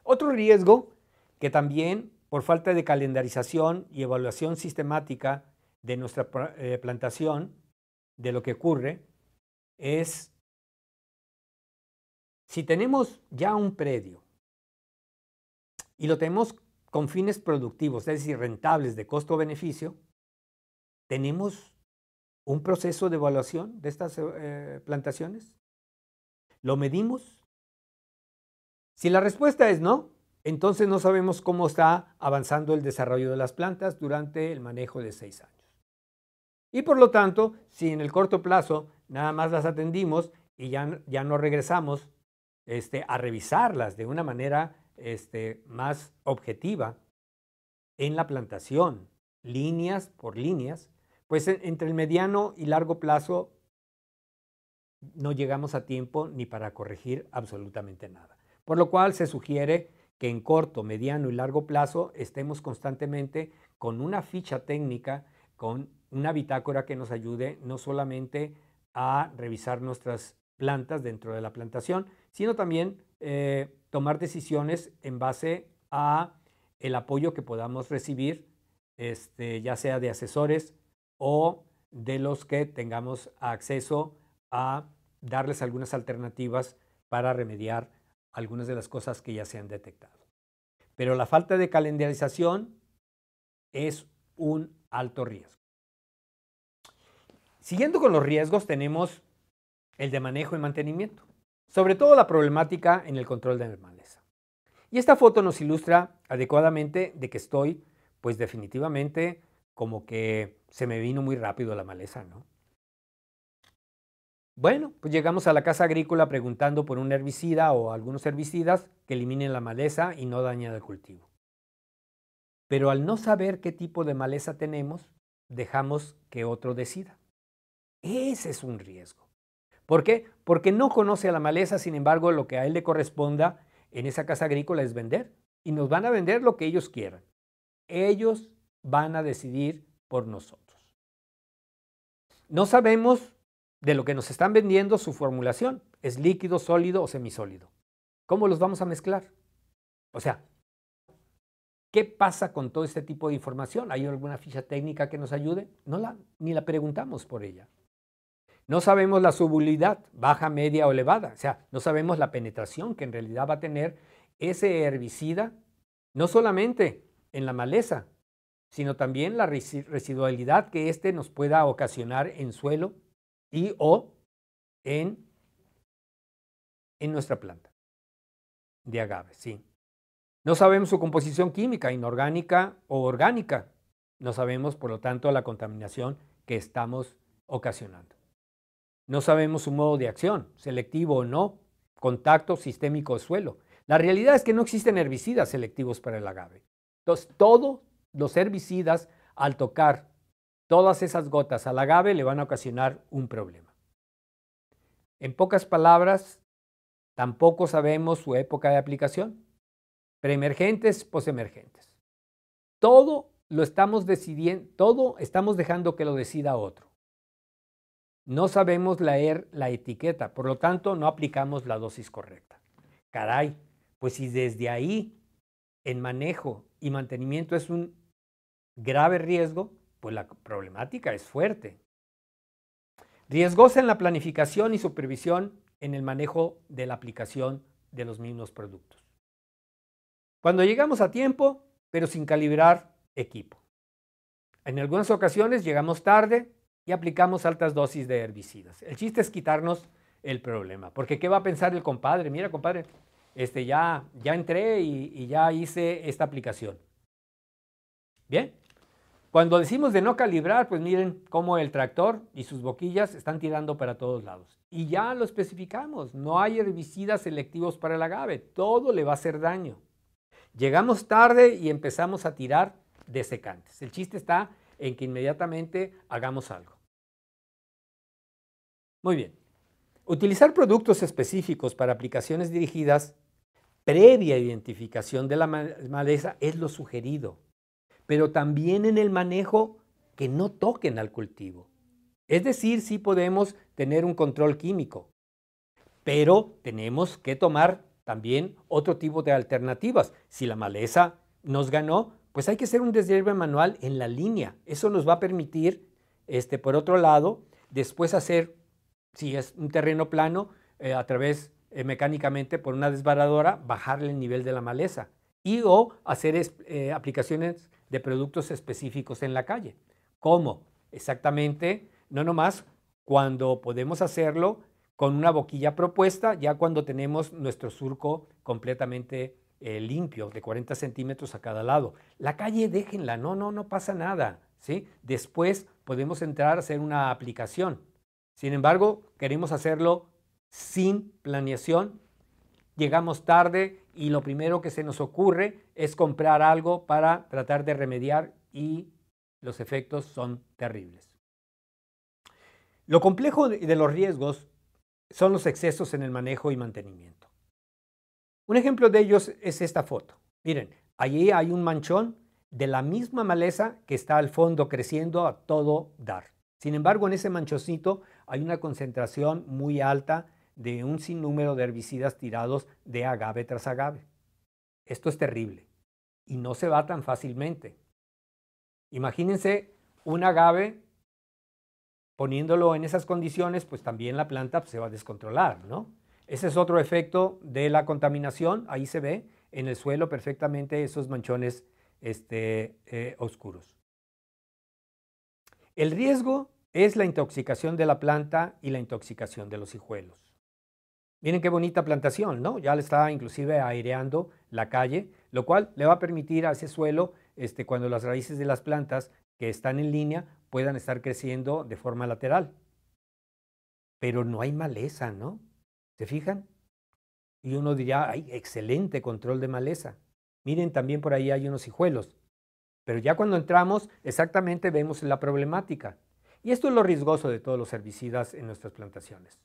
Otro riesgo que también por falta de calendarización y evaluación sistemática de nuestra plantación, de lo que ocurre, es si tenemos ya un predio y lo tenemos con fines productivos, es decir, rentables de costo-beneficio, ¿tenemos un proceso de evaluación de estas plantaciones? ¿Lo medimos? Si la respuesta es no, entonces no sabemos cómo está avanzando el desarrollo de las plantas durante el manejo de 6 años. Y por lo tanto, si en el corto plazo nada más las atendimos y ya no regresamos a revisarlas de una manera más objetiva en la plantación, líneas por líneas, pues entre el mediano y largo plazo no llegamos a tiempo ni para corregir absolutamente nada. Por lo cual se sugiere que en corto, mediano y largo plazo estemos constantemente con una ficha técnica, con una bitácora que nos ayude no solamente a revisar nuestras plantas dentro de la plantación, sino también tomar decisiones en base a el apoyo que podamos recibir, ya sea de asesores o de los que tengamos acceso a darles algunas alternativas para remediar algunas de las cosas que ya se han detectado. Pero la falta de calendarización es un alto riesgo. Siguiendo con los riesgos, tenemos el de manejo y mantenimiento, sobre todo la problemática en el control de la maleza. Y esta foto nos ilustra adecuadamente de que estoy, pues definitivamente, como que se me vino muy rápido la maleza, ¿no? Bueno, pues llegamos a la casa agrícola preguntando por un herbicida o algunos herbicidas que eliminen la maleza y no dañen el cultivo. Pero al no saber qué tipo de maleza tenemos, dejamos que otro decida. Ese es un riesgo. ¿Por qué? Porque no conoce a la maleza, sin embargo, lo que a él le corresponda en esa casa agrícola es vender. Y nos van a vender lo que ellos quieran. Ellos van a decidir por nosotros. No sabemos de lo que nos están vendiendo su formulación. ¿Es líquido, sólido o semisólido? ¿Cómo los vamos a mezclar? O sea, ¿qué pasa con todo este tipo de información? ¿Hay alguna ficha técnica que nos ayude? Ni la preguntamos por ella. No sabemos la solubilidad, baja, media o elevada. O sea, no sabemos la penetración que en realidad va a tener ese herbicida, no solamente en la maleza, sino también la residualidad que nos pueda ocasionar en suelo y o en nuestra planta de agave, sí. No sabemos su composición química, inorgánica o orgánica. No sabemos, por lo tanto, la contaminación que estamos ocasionando. No sabemos su modo de acción, selectivo o no, contacto sistémico de suelo. La realidad es que no existen herbicidas selectivos para el agave. Entonces, todos los herbicidas, al tocar todas esas gotas al agave, le van a ocasionar un problema. En pocas palabras, tampoco sabemos su época de aplicación. Preemergentes, posemergentes. Todo lo estamos decidiendo, todo estamos dejando que lo decida otro. No sabemos leer la etiqueta, por lo tanto no aplicamos la dosis correcta. Caray, pues si desde ahí el manejo y mantenimiento es un grave riesgo, pues la problemática es fuerte. Riesgosa en la planificación y supervisión en el manejo de la aplicación de los mismos productos. Cuando llegamos a tiempo, pero sin calibrar equipo. En algunas ocasiones llegamos tarde y aplicamos altas dosis de herbicidas. El chiste es quitarnos el problema, porque ¿qué va a pensar el compadre? Mira, compadre, ya entré y ya hice esta aplicación. Bien, cuando decimos de no calibrar, pues miren cómo el tractor y sus boquillas están tirando para todos lados. Y ya lo especificamos, no hay herbicidas selectivos para el agave, todo le va a hacer daño. Llegamos tarde y empezamos a tirar desecantes. El chiste está en que inmediatamente hagamos algo. Muy bien. Utilizar productos específicos para aplicaciones dirigidas previa identificación de la maleza es lo sugerido, pero también en el manejo que no toquen al cultivo. Es decir, sí podemos tener un control químico, pero tenemos que tomar también otro tipo de alternativas. Si la maleza nos ganó, pues hay que hacer un deshierve manual en la línea. Eso nos va a permitir, por otro lado, después hacer, si es un terreno plano, a través mecánicamente por una desbaradora, bajarle el nivel de la maleza y o hacer aplicaciones de productos específicos en la calle. ¿Cómo? Exactamente, no nomás cuando podemos hacerlo con una boquilla propuesta, ya cuando tenemos nuestro surco completamente limpio, de 40 centímetros a cada lado. La calle déjenla, no pasa nada, ¿sí? Después podemos entrar a hacer una aplicación. Sin embargo, queremos hacerlo sin planeación, llegamos tarde y lo primero que se nos ocurre es comprar algo para tratar de remediar y los efectos son terribles. Lo complejo de los riesgos son los excesos en el manejo y mantenimiento. Un ejemplo de ellos es esta foto. Miren, allí hay un manchón de la misma maleza que está al fondo creciendo a todo dar. Sin embargo, en ese manchoncito hay una concentración muy alta de un sinnúmero de herbicidas tirados de agave tras agave. Esto es terrible y no se va tan fácilmente. Imagínense un agave poniéndolo en esas condiciones, pues también la planta se va a descontrolar, ¿no? Ese es otro efecto de la contaminación. Ahí se ve en el suelo perfectamente esos manchones oscuros. El riesgo es la intoxicación de la planta y la intoxicación de los hijuelos. Miren qué bonita plantación, ¿no? Ya le está inclusive aireando la calle, lo cual le va a permitir a ese suelo, cuando las raíces de las plantas que están en línea puedan estar creciendo de forma lateral. Pero no hay maleza, ¿no? ¿Se fijan? Y uno diría, ¡ay, excelente control de maleza! Miren, también por ahí hay unos hijuelos. Pero ya cuando entramos, exactamente vemos la problemática. Y esto es lo riesgoso de todos los herbicidas en nuestras plantaciones.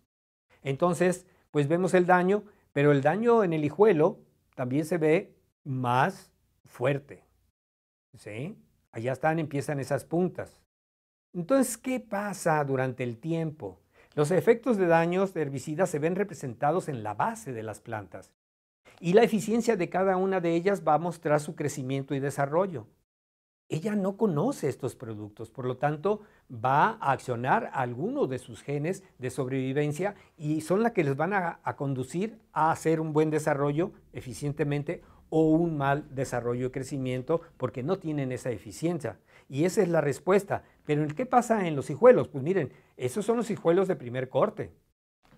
Entonces, pues vemos el daño, pero el daño en el hijuelo también se ve más fuerte. ¿Sí? Allá empiezan esas puntas. Entonces, ¿qué pasa durante el tiempo? Los efectos de daños de herbicidas se ven representados en la base de las plantas. Y la eficiencia de cada una de ellas va a mostrar su crecimiento y desarrollo. Ella no conoce estos productos, por lo tanto va a accionar algunos de sus genes de sobrevivencia y son las que les van a conducir a hacer un buen desarrollo eficientemente o un mal desarrollo y crecimiento porque no tienen esa eficiencia. Y esa es la respuesta. Pero ¿qué pasa en los hijuelos? Pues miren, esos son los hijuelos de primer corte.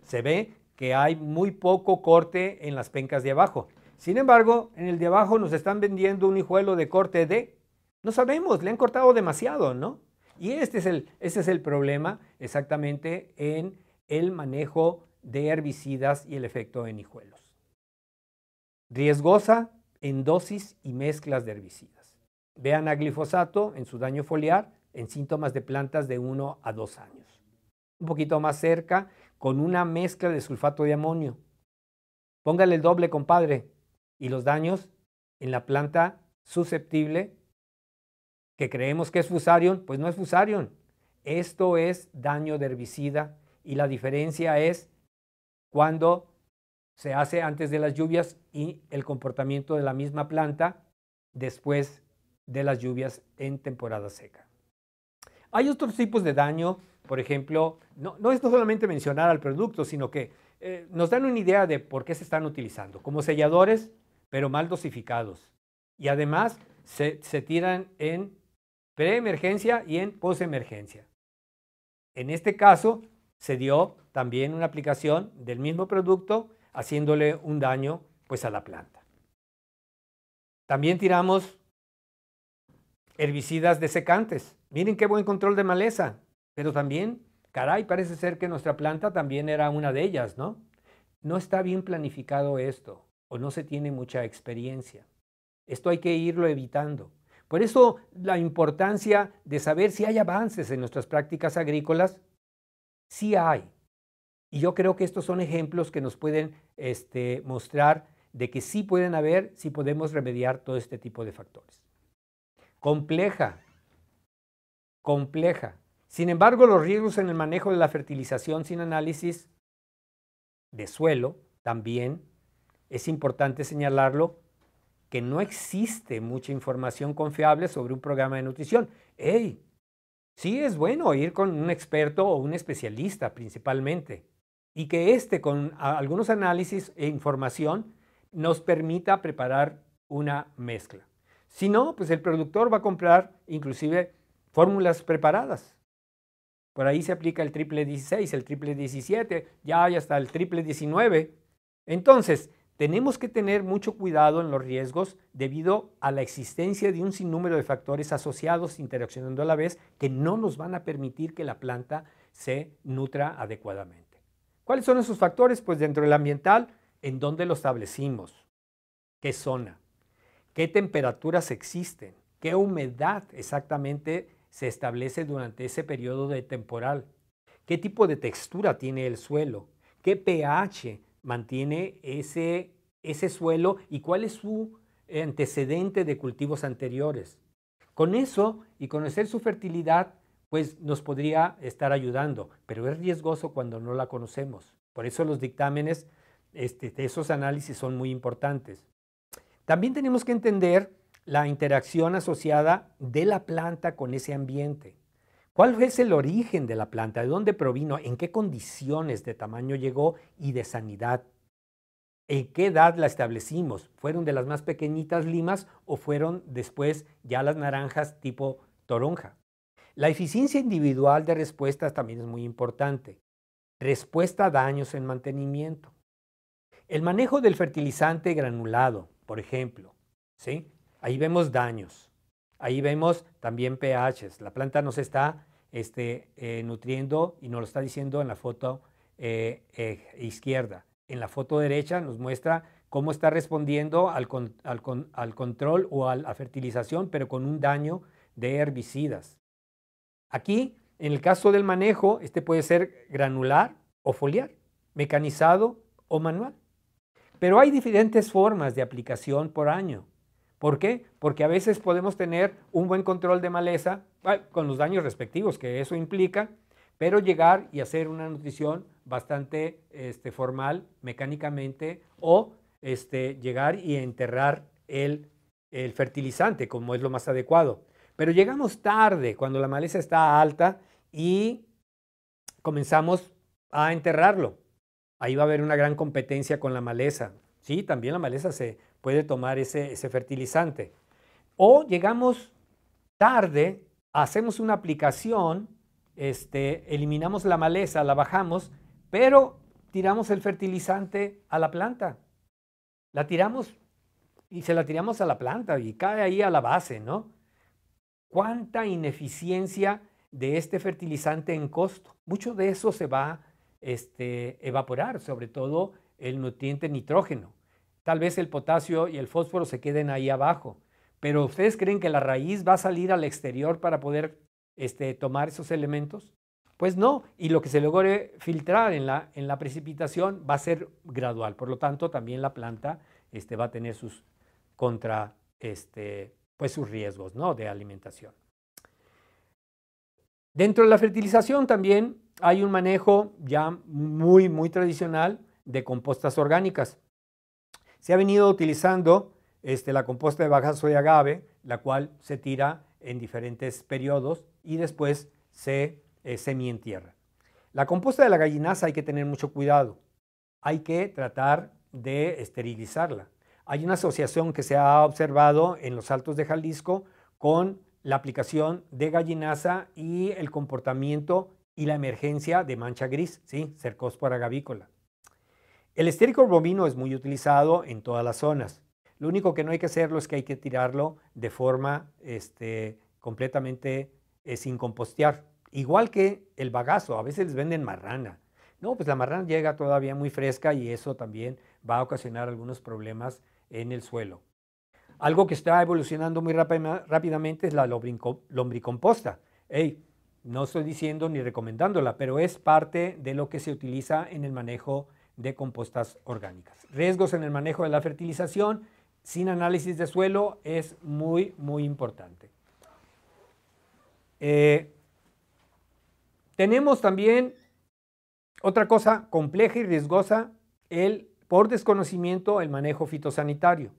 Se ve que hay muy poco corte en las pencas de abajo. Sin embargo, en el de abajo nos están vendiendo un hijuelo de corte D. No sabemos, le han cortado demasiado, ¿no? Y ese es el problema exactamente en el manejo de herbicidas y el efecto en hijuelos. Riesgosa en dosis y mezclas de herbicidas. Vean a glifosato en su daño foliar en síntomas de plantas de 1 a 2 años. Un poquito más cerca con una mezcla de sulfato de amonio. Póngale el doble, compadre, y los daños en la planta susceptible que creemos que es Fusarium, pues no es Fusarium. Esto es daño de herbicida y la diferencia es cuando se hace antes de las lluvias y el comportamiento de la misma planta después de las lluvias en temporada seca. Hay otros tipos de daño, por ejemplo, no es solamente mencionar al producto, sino que nos dan una idea de por qué se están utilizando, como selladores, pero mal dosificados. Y además se tiran en preemergencia y en posemergencia. En este caso, se dio también una aplicación del mismo producto, haciéndole un daño pues, a la planta. También tiramos herbicidas desecantes. Miren qué buen control de maleza, pero también, caray, parece ser que nuestra planta también era una de ellas, ¿no? No está bien planificado esto, o no se tiene mucha experiencia. Esto hay que irlo evitando. Por eso la importancia de saber si hay avances en nuestras prácticas agrícolas, sí hay. Y yo creo que estos son ejemplos que nos pueden mostrar de que sí pueden haber, sí podemos remediar todo este tipo de factores. Compleja. Sin embargo, los riesgos en el manejo de la fertilización sin análisis de suelo también es importante señalarlo, que no existe mucha información confiable sobre un programa de nutrición. ¡Ey! Sí es bueno ir con un experto o un especialista principalmente y que con algunos análisis e información nos permita preparar una mezcla. Si no, pues el productor va a comprar inclusive fórmulas preparadas. Por ahí se aplica el triple 16, el triple 17, ya hay hasta el triple 19. Entonces, tenemos que tener mucho cuidado en los riesgos debido a la existencia de un sinnúmero de factores asociados interaccionando a la vez que no nos van a permitir que la planta se nutra adecuadamente. ¿Cuáles son esos factores? Pues dentro del ambiental, ¿en dónde lo establecimos? ¿Qué zona? ¿Qué temperaturas existen? ¿Qué humedad exactamente se establece durante ese periodo de temporal? ¿Qué tipo de textura tiene el suelo? ¿Qué pH mantiene ese suelo y cuál es su antecedente de cultivos anteriores? Con eso y conocer su fertilidad, pues nos podría estar ayudando, pero es riesgoso cuando no la conocemos. Por eso los dictámenes de esos análisis son muy importantes. También tenemos que entender la interacción asociada de la planta con ese ambiente. ¿Cuál es el origen de la planta? ¿De dónde provino? ¿En qué condiciones de tamaño llegó y de sanidad? ¿En qué edad la establecimos? ¿Fueron de las más pequeñitas limas o fueron después ya las naranjas tipo toronja? La eficiencia individual de respuestas también es muy importante. Respuesta a daños en mantenimiento. El manejo del fertilizante granulado, por ejemplo, ¿sí? Ahí vemos daños. Ahí vemos también pHs. La planta nos está nutriendo y nos lo está diciendo en la foto izquierda. En la foto derecha nos muestra cómo está respondiendo al control o a la fertilización, pero con un daño de herbicidas. Aquí, en el caso del manejo, puede ser granular o foliar, mecanizado o manual. Pero hay diferentes formas de aplicación por año. ¿Por qué? Porque a veces podemos tener un buen control de maleza, con los daños respectivos que eso implica, pero llegar y hacer una nutrición bastante formal mecánicamente o llegar y enterrar el fertilizante, como es lo más adecuado. Pero llegamos tarde, cuando la maleza está alta y comenzamos a enterrarlo. Ahí va a haber una gran competencia con la maleza. Sí, también la maleza se puede tomar ese fertilizante. O llegamos tarde, hacemos una aplicación, eliminamos la maleza, la bajamos, pero tiramos el fertilizante a la planta. La tiramos y se la tiramos a la planta y cae ahí a la base, ¿no? ¿Cuánta ineficiencia de este fertilizante en costo? Mucho de eso se va a evaporar, sobre todo el nutriente nitrógeno. Tal vez el potasio y el fósforo se queden ahí abajo, pero ¿ustedes creen que la raíz va a salir al exterior para poder tomar esos elementos? Pues no, y lo que se logre filtrar en la precipitación va a ser gradual, por lo tanto también la planta va a tener sus pues sus riesgos, ¿no?, de alimentación. Dentro de la fertilización también hay un manejo ya muy tradicional de compostas orgánicas. Se ha venido utilizando la composta de bagazo de agave, la cual se tira en diferentes periodos y después se semientierra. La composta de la gallinaza hay que tener mucho cuidado. Hay que tratar de esterilizarla. Hay una asociación que se ha observado en los Altos de Jalisco con la aplicación de gallinaza y el comportamiento y la emergencia de mancha gris, ¿sí? Cercospora gavícola. El estiércol bovino es muy utilizado en todas las zonas. Lo único que no hay que hacerlo es que hay que tirarlo de forma completamente sin compostear. Igual que el bagazo, a veces les venden marrana. No, pues la marrana llega todavía muy fresca y eso también va a ocasionar algunos problemas en el suelo. Algo que está evolucionando muy rápidamente es la lombricomposta. No estoy diciendo ni recomendándola, pero es parte de lo que se utiliza en el manejo de compostas orgánicas. Riesgos en el manejo de la fertilización sin análisis de suelo es muy importante. Tenemos también otra cosa compleja y riesgosa, por desconocimiento, el manejo fitosanitario.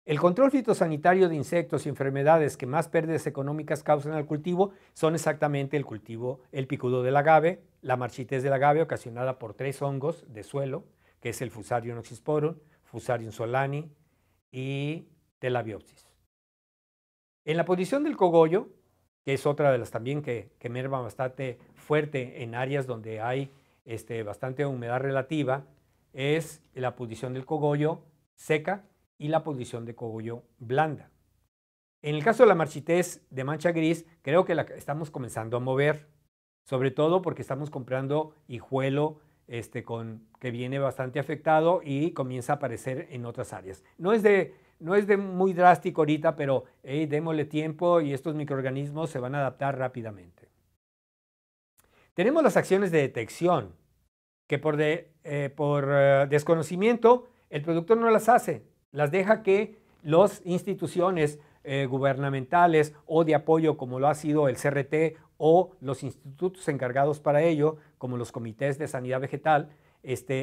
El control fitosanitario de insectos y enfermedades que más pérdidas económicas causan al cultivo son exactamente el picudo del agave, la marchitez del agave ocasionada por 3 hongos de suelo, que es el Fusarium oxysporum, Fusarium solani y Telabiopsis. En la posición del cogollo, que es otra de las también que merma bastante fuerte en áreas donde hay bastante humedad relativa, es la posición del cogollo seca y la posición de cogollo blanda. En el caso de la marchitez de mancha gris, creo que la estamos comenzando a mover, sobre todo porque estamos comprando hijuelo que viene bastante afectado y comienza a aparecer en otras áreas. No es de muy drástico ahorita, pero démosle tiempo y estos microorganismos se van a adaptar rápidamente. Tenemos las acciones de detección, que por desconocimiento el productor no las hace, las deja que las instituciones gubernamentales o de apoyo, como lo ha sido el CRT o los institutos encargados para ello, como los comités de sanidad vegetal,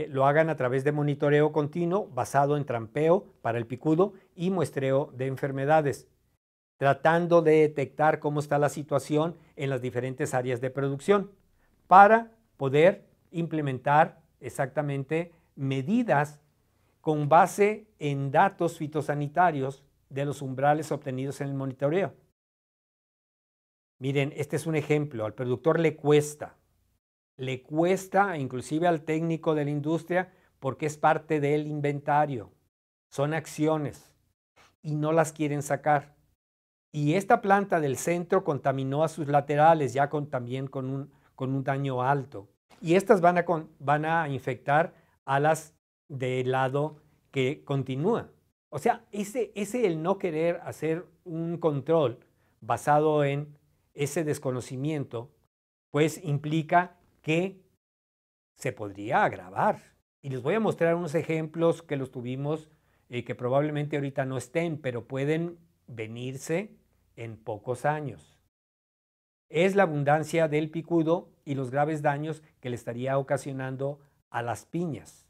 lo hagan a través de monitoreo continuo basado en trampeo para el picudo y muestreo de enfermedades, tratando de detectar cómo está la situación en las diferentes áreas de producción para poder implementar exactamente medidas con base en datos fitosanitarios de los umbrales obtenidos en el monitoreo. Miren, este es un ejemplo. Al productor le cuesta, inclusive al técnico de la industria, porque es parte del inventario. Son acciones y no las quieren sacar. Y esta planta del centro contaminó a sus laterales, ya también con un daño alto. Y estas van a infectar a las del lado que continúa. O sea, el no querer hacer un control basado en ese desconocimiento, pues implica que se podría agravar. Y les voy a mostrar unos ejemplos que los tuvimos, que probablemente ahorita no estén, pero pueden venirse en pocos años. Es la abundancia del picudo y los graves daños que le estaría ocasionando a las piñas.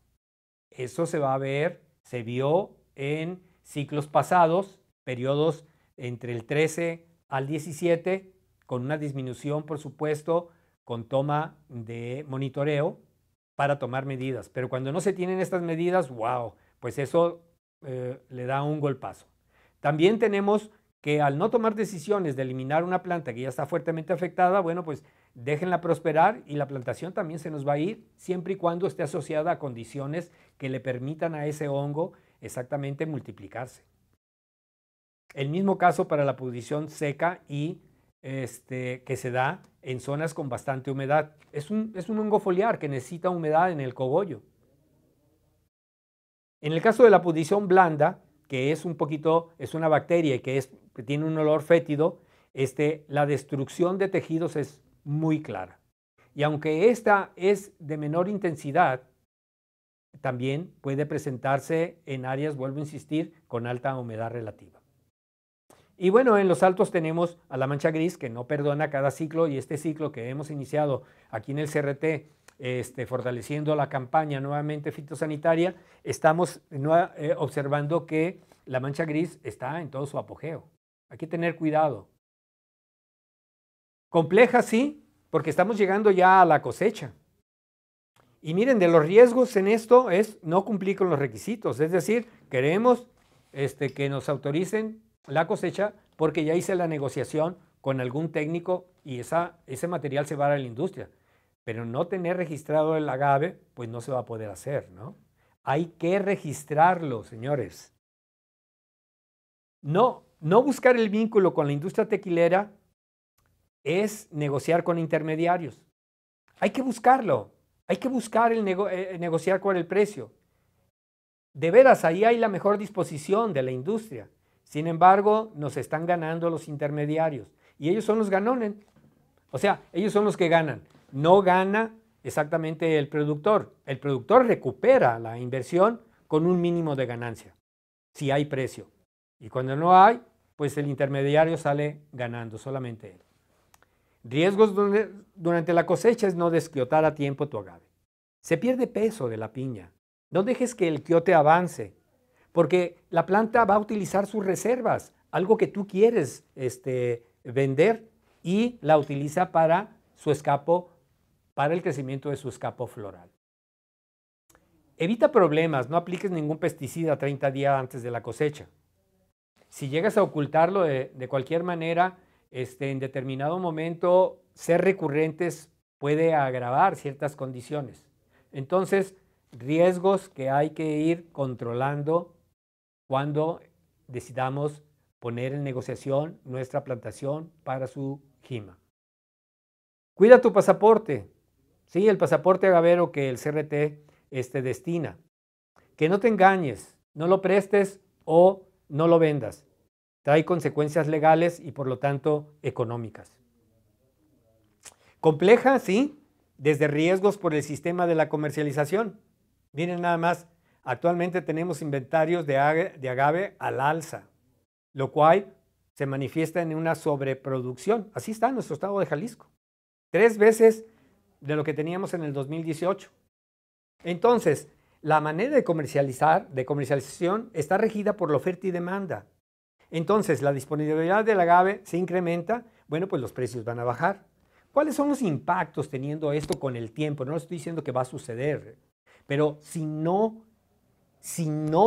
Eso se vio en ciclos pasados, periodos entre el 13 al 17, con una disminución, por supuesto, con toma de monitoreo para tomar medidas. Pero cuando no se tienen estas medidas, wow, pues eso le da un golpazo. También tenemos que al no tomar decisiones de eliminar una planta que ya está fuertemente afectada, bueno, pues déjenla prosperar y la plantación también se nos va a ir siempre y cuando esté asociada a condiciones que le permitan a ese hongo exactamente multiplicarse. El mismo caso para la pudrición seca y que se da en zonas con bastante humedad. Es un hongo foliar que necesita humedad en el cogollo. En el caso de la pudrición blanda, que es una bacteria y que tiene un olor fétido, la destrucción de tejidos es muy clara. Y aunque esta es de menor intensidad, también puede presentarse en áreas, vuelvo a insistir, con alta humedad relativa. Y bueno, en los altos tenemos a la mancha gris, que no perdona cada ciclo, y este ciclo que hemos iniciado aquí en el CRT, fortaleciendo la campaña nuevamente fitosanitaria, estamos observando que la mancha gris está en todo su apogeo. Hay que tener cuidado. Compleja, sí, porque estamos llegando ya a la cosecha. Y miren, de los riesgos en esto es no cumplir con los requisitos. Es decir, queremos que nos autoricen la cosecha porque ya hice la negociación con algún técnico y ese material se va a dar a la industria. Pero no tener registrado el agave, pues no se va a poder hacer, ¿no? Hay que registrarlo, señores. No buscar el vínculo con la industria tequilera es negociar con intermediarios. Hay que buscarlo. Hay que buscar negociar con el precio. De veras, ahí hay la mejor disposición de la industria. Sin embargo, nos están ganando los intermediarios. Y ellos son los ganones. O sea, ellos son los que ganan. No gana exactamente el productor. El productor recupera la inversión con un mínimo de ganancia, si hay precio. Y cuando no hay, pues el intermediario sale ganando, solamente él. Riesgos durante la cosecha es no desquiotar a tiempo tu agave. Se pierde peso de la piña. No dejes que el quiote avance, porque la planta va a utilizar sus reservas, algo que tú quieres vender, y la utiliza para su escapo, para el crecimiento de su escapo floral. Evita problemas, no apliques ningún pesticida 30 días antes de la cosecha. Si llegas a ocultarlo de cualquier manera, en determinado momento, ser recurrentes puede agravar ciertas condiciones. Entonces, riesgos que hay que ir controlando cuando decidamos poner en negociación nuestra plantación para su jima. Cuida tu pasaporte. Sí, el pasaporte agavero que el CRT destina. Que no te engañes, no lo prestes o no lo vendas. Trae consecuencias legales y por lo tanto económicas. Compleja, sí, desde riesgos por el sistema de la comercialización. Miren nada más, actualmente tenemos inventarios de agave al alza, lo cual se manifiesta en una sobreproducción. Así está en nuestro estado de Jalisco. 3 veces de lo que teníamos en el 2018. Entonces, la manera de comercialización está regida por la oferta y demanda. Entonces, la disponibilidad del agave se incrementa, bueno, pues los precios van a bajar. ¿Cuáles son los impactos teniendo esto con el tiempo? No estoy diciendo que va a suceder, pero si no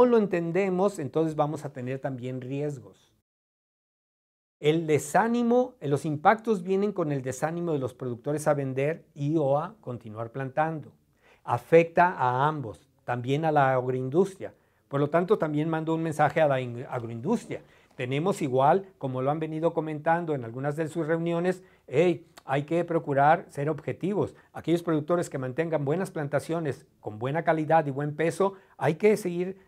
lo entendemos, entonces vamos a tener también riesgos. El desánimo, los impactos vienen con el desánimo de los productores a vender y o a continuar plantando. Afecta a ambos, también a la agroindustria. Por lo tanto, también mando un mensaje a la agroindustria. Tenemos igual, como lo han venido comentando en algunas de sus reuniones, hay que procurar ser objetivos. Aquellos productores que mantengan buenas plantaciones con buena calidad y buen peso, hay que seguir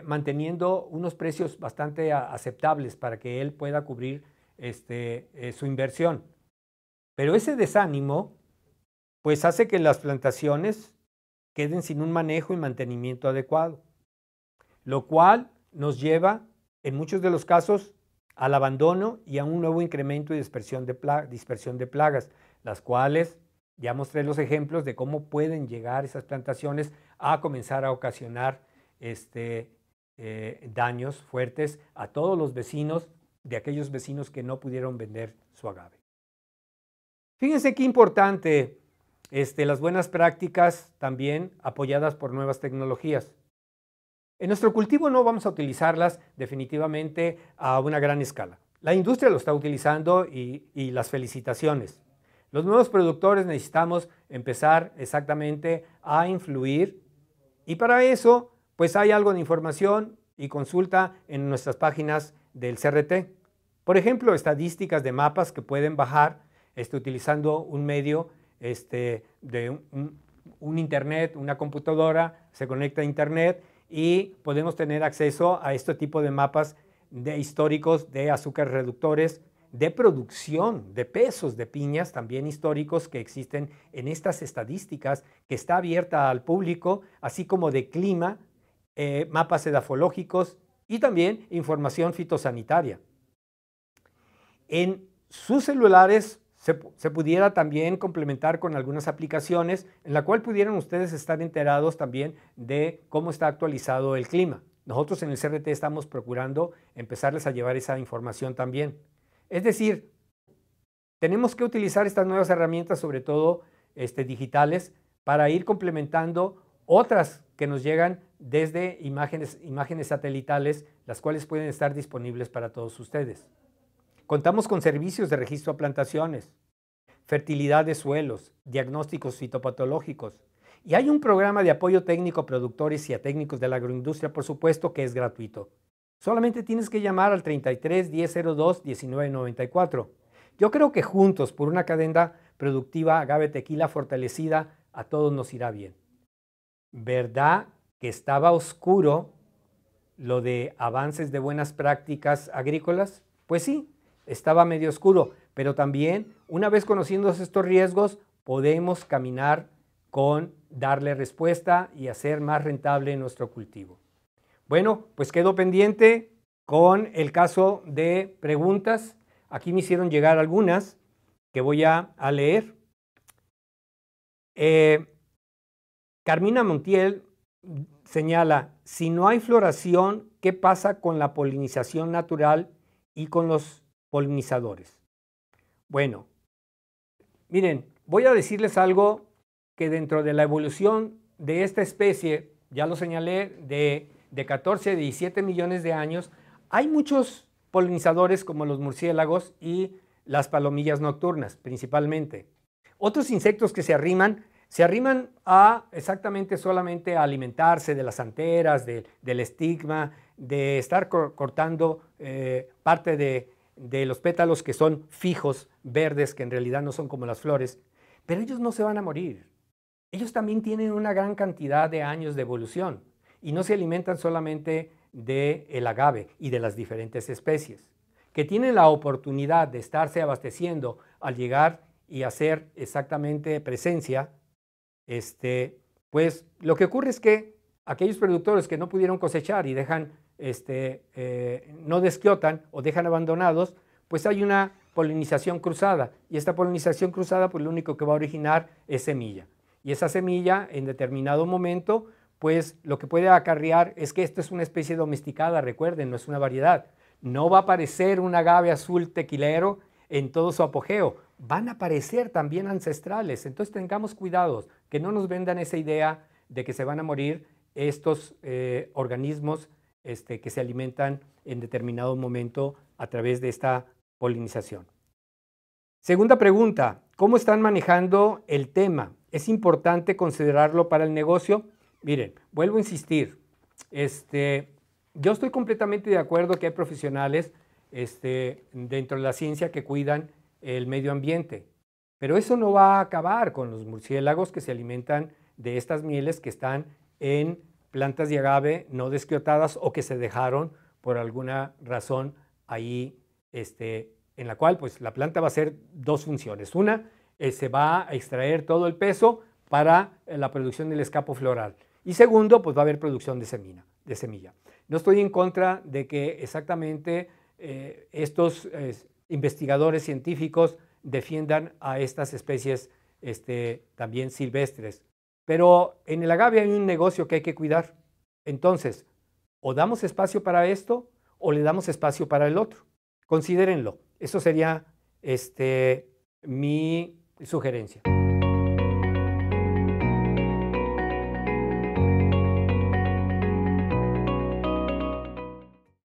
manteniendo unos precios bastante aceptables para que él pueda cubrir su inversión. Pero ese desánimo pues hace que las plantaciones queden sin un manejo y mantenimiento adecuado, lo cual nos lleva en muchos de los casos al abandono y a un nuevo incremento y dispersión de plagas, las cuales ya mostré los ejemplos de cómo pueden llegar esas plantaciones a comenzar a ocasionar daños fuertes a todos los vecinos, de aquellos vecinos que no pudieron vender su agave. Fíjense qué importante las buenas prácticas también apoyadas por nuevas tecnologías. En nuestro cultivo no vamos a utilizarlas definitivamente a una gran escala. La industria lo está utilizando y las felicitaciones. Los nuevos productores necesitamos empezar exactamente a influir y para eso pues hay algo de información y consulta en nuestras páginas del CRT. Por ejemplo, estadísticas de mapas que pueden bajar utilizando un medio de un internet, una computadora, se conecta a internet y podemos tener acceso a este tipo de mapas históricos de azúcares reductores, de producción, de pesos de piñas también históricos que existen en estas estadísticas que está abierta al público, así como de clima, mapas edafológicos y también información fitosanitaria. En sus celulares se pudiera también complementar con algunas aplicaciones en la cual pudieran ustedes estar enterados también de cómo está actualizado el clima. Nosotros en el CRT estamos procurando empezarles a llevar esa información también. Es decir, tenemos que utilizar estas nuevas herramientas, sobre todo digitales, para ir complementando otras que nos llegan desde imágenes satelitales, las cuales pueden estar disponibles para todos ustedes. Contamos con servicios de registro a plantaciones, fertilidad de suelos, diagnósticos fitopatológicos. Y hay un programa de apoyo técnico a productores y a técnicos de la agroindustria, por supuesto, que es gratuito. Solamente tienes que llamar al 33 1002 1994. Yo creo que juntos, por una cadena productiva agave tequila fortalecida, a todos nos irá bien. ¿Verdad que estaba oscuro lo de avances de buenas prácticas agrícolas? Pues sí, estaba medio oscuro, pero también, una vez conociendo estos riesgos, podemos caminar con darle respuesta y hacer más rentable nuestro cultivo. Bueno, pues quedo pendiente con el caso de preguntas. Aquí me hicieron llegar algunas que voy a leer. Carmina Montiel señala, si no hay floración, ¿qué pasa con la polinización natural y con los polinizadores? Bueno, miren, voy a decirles algo que dentro de la evolución de esta especie, ya lo señalé, de 14 a 17 millones de años, hay muchos polinizadores como los murciélagos y las palomillas nocturnas, principalmente. Otros insectos que se arriman a exactamente solamente a alimentarse de las anteras, del estigma, de estar cortando parte de los pétalos que son fijos, verdes, que en realidad no son como las flores, pero ellos no se van a morir. ellos también tienen una gran cantidad de años de evolución y no se alimentan solamente del agave y de las diferentes especies, que tienen la oportunidad de estarse abasteciendo al llegar y hacer exactamente presencia. Pues lo que ocurre es que aquellos productores que no pudieron cosechar y dejan, no desquiotan o dejan abandonados, pues hay una polinización cruzada, y esta polinización cruzada pues lo único que va a originar es semilla, y esa semilla en determinado momento pues lo que puede acarrear es que esto es una especie domesticada, recuerden, no es una variedad, no va a aparecer un agave azul tequilero en todo su apogeo, van a aparecer también ancestrales, entonces tengamos cuidados, que no nos vendan esa idea de que se van a morir estos organismos que se alimentan en determinado momento a través de esta polinización. Segunda pregunta, ¿cómo están manejando el tema? ¿Es importante considerarlo para el negocio? Miren, vuelvo a insistir, yo estoy completamente de acuerdo que hay profesionales dentro de la ciencia que cuidan el medio ambiente, pero eso no va a acabar con los murciélagos que se alimentan de estas mieles que están en plantas de agave no desquiotadas o que se dejaron por alguna razón ahí, en la cual pues la planta va a hacer dos funciones. Una, se va a extraer todo el peso para la producción del escapo floral. Y segundo, pues va a haber producción de semilla. No estoy en contra de que exactamente estos investigadores científicos defiendan a estas especies también silvestres. Pero en el agave hay un negocio que hay que cuidar. Entonces, o damos espacio para esto o le damos espacio para el otro. Considérenlo. Eso sería mi sugerencia.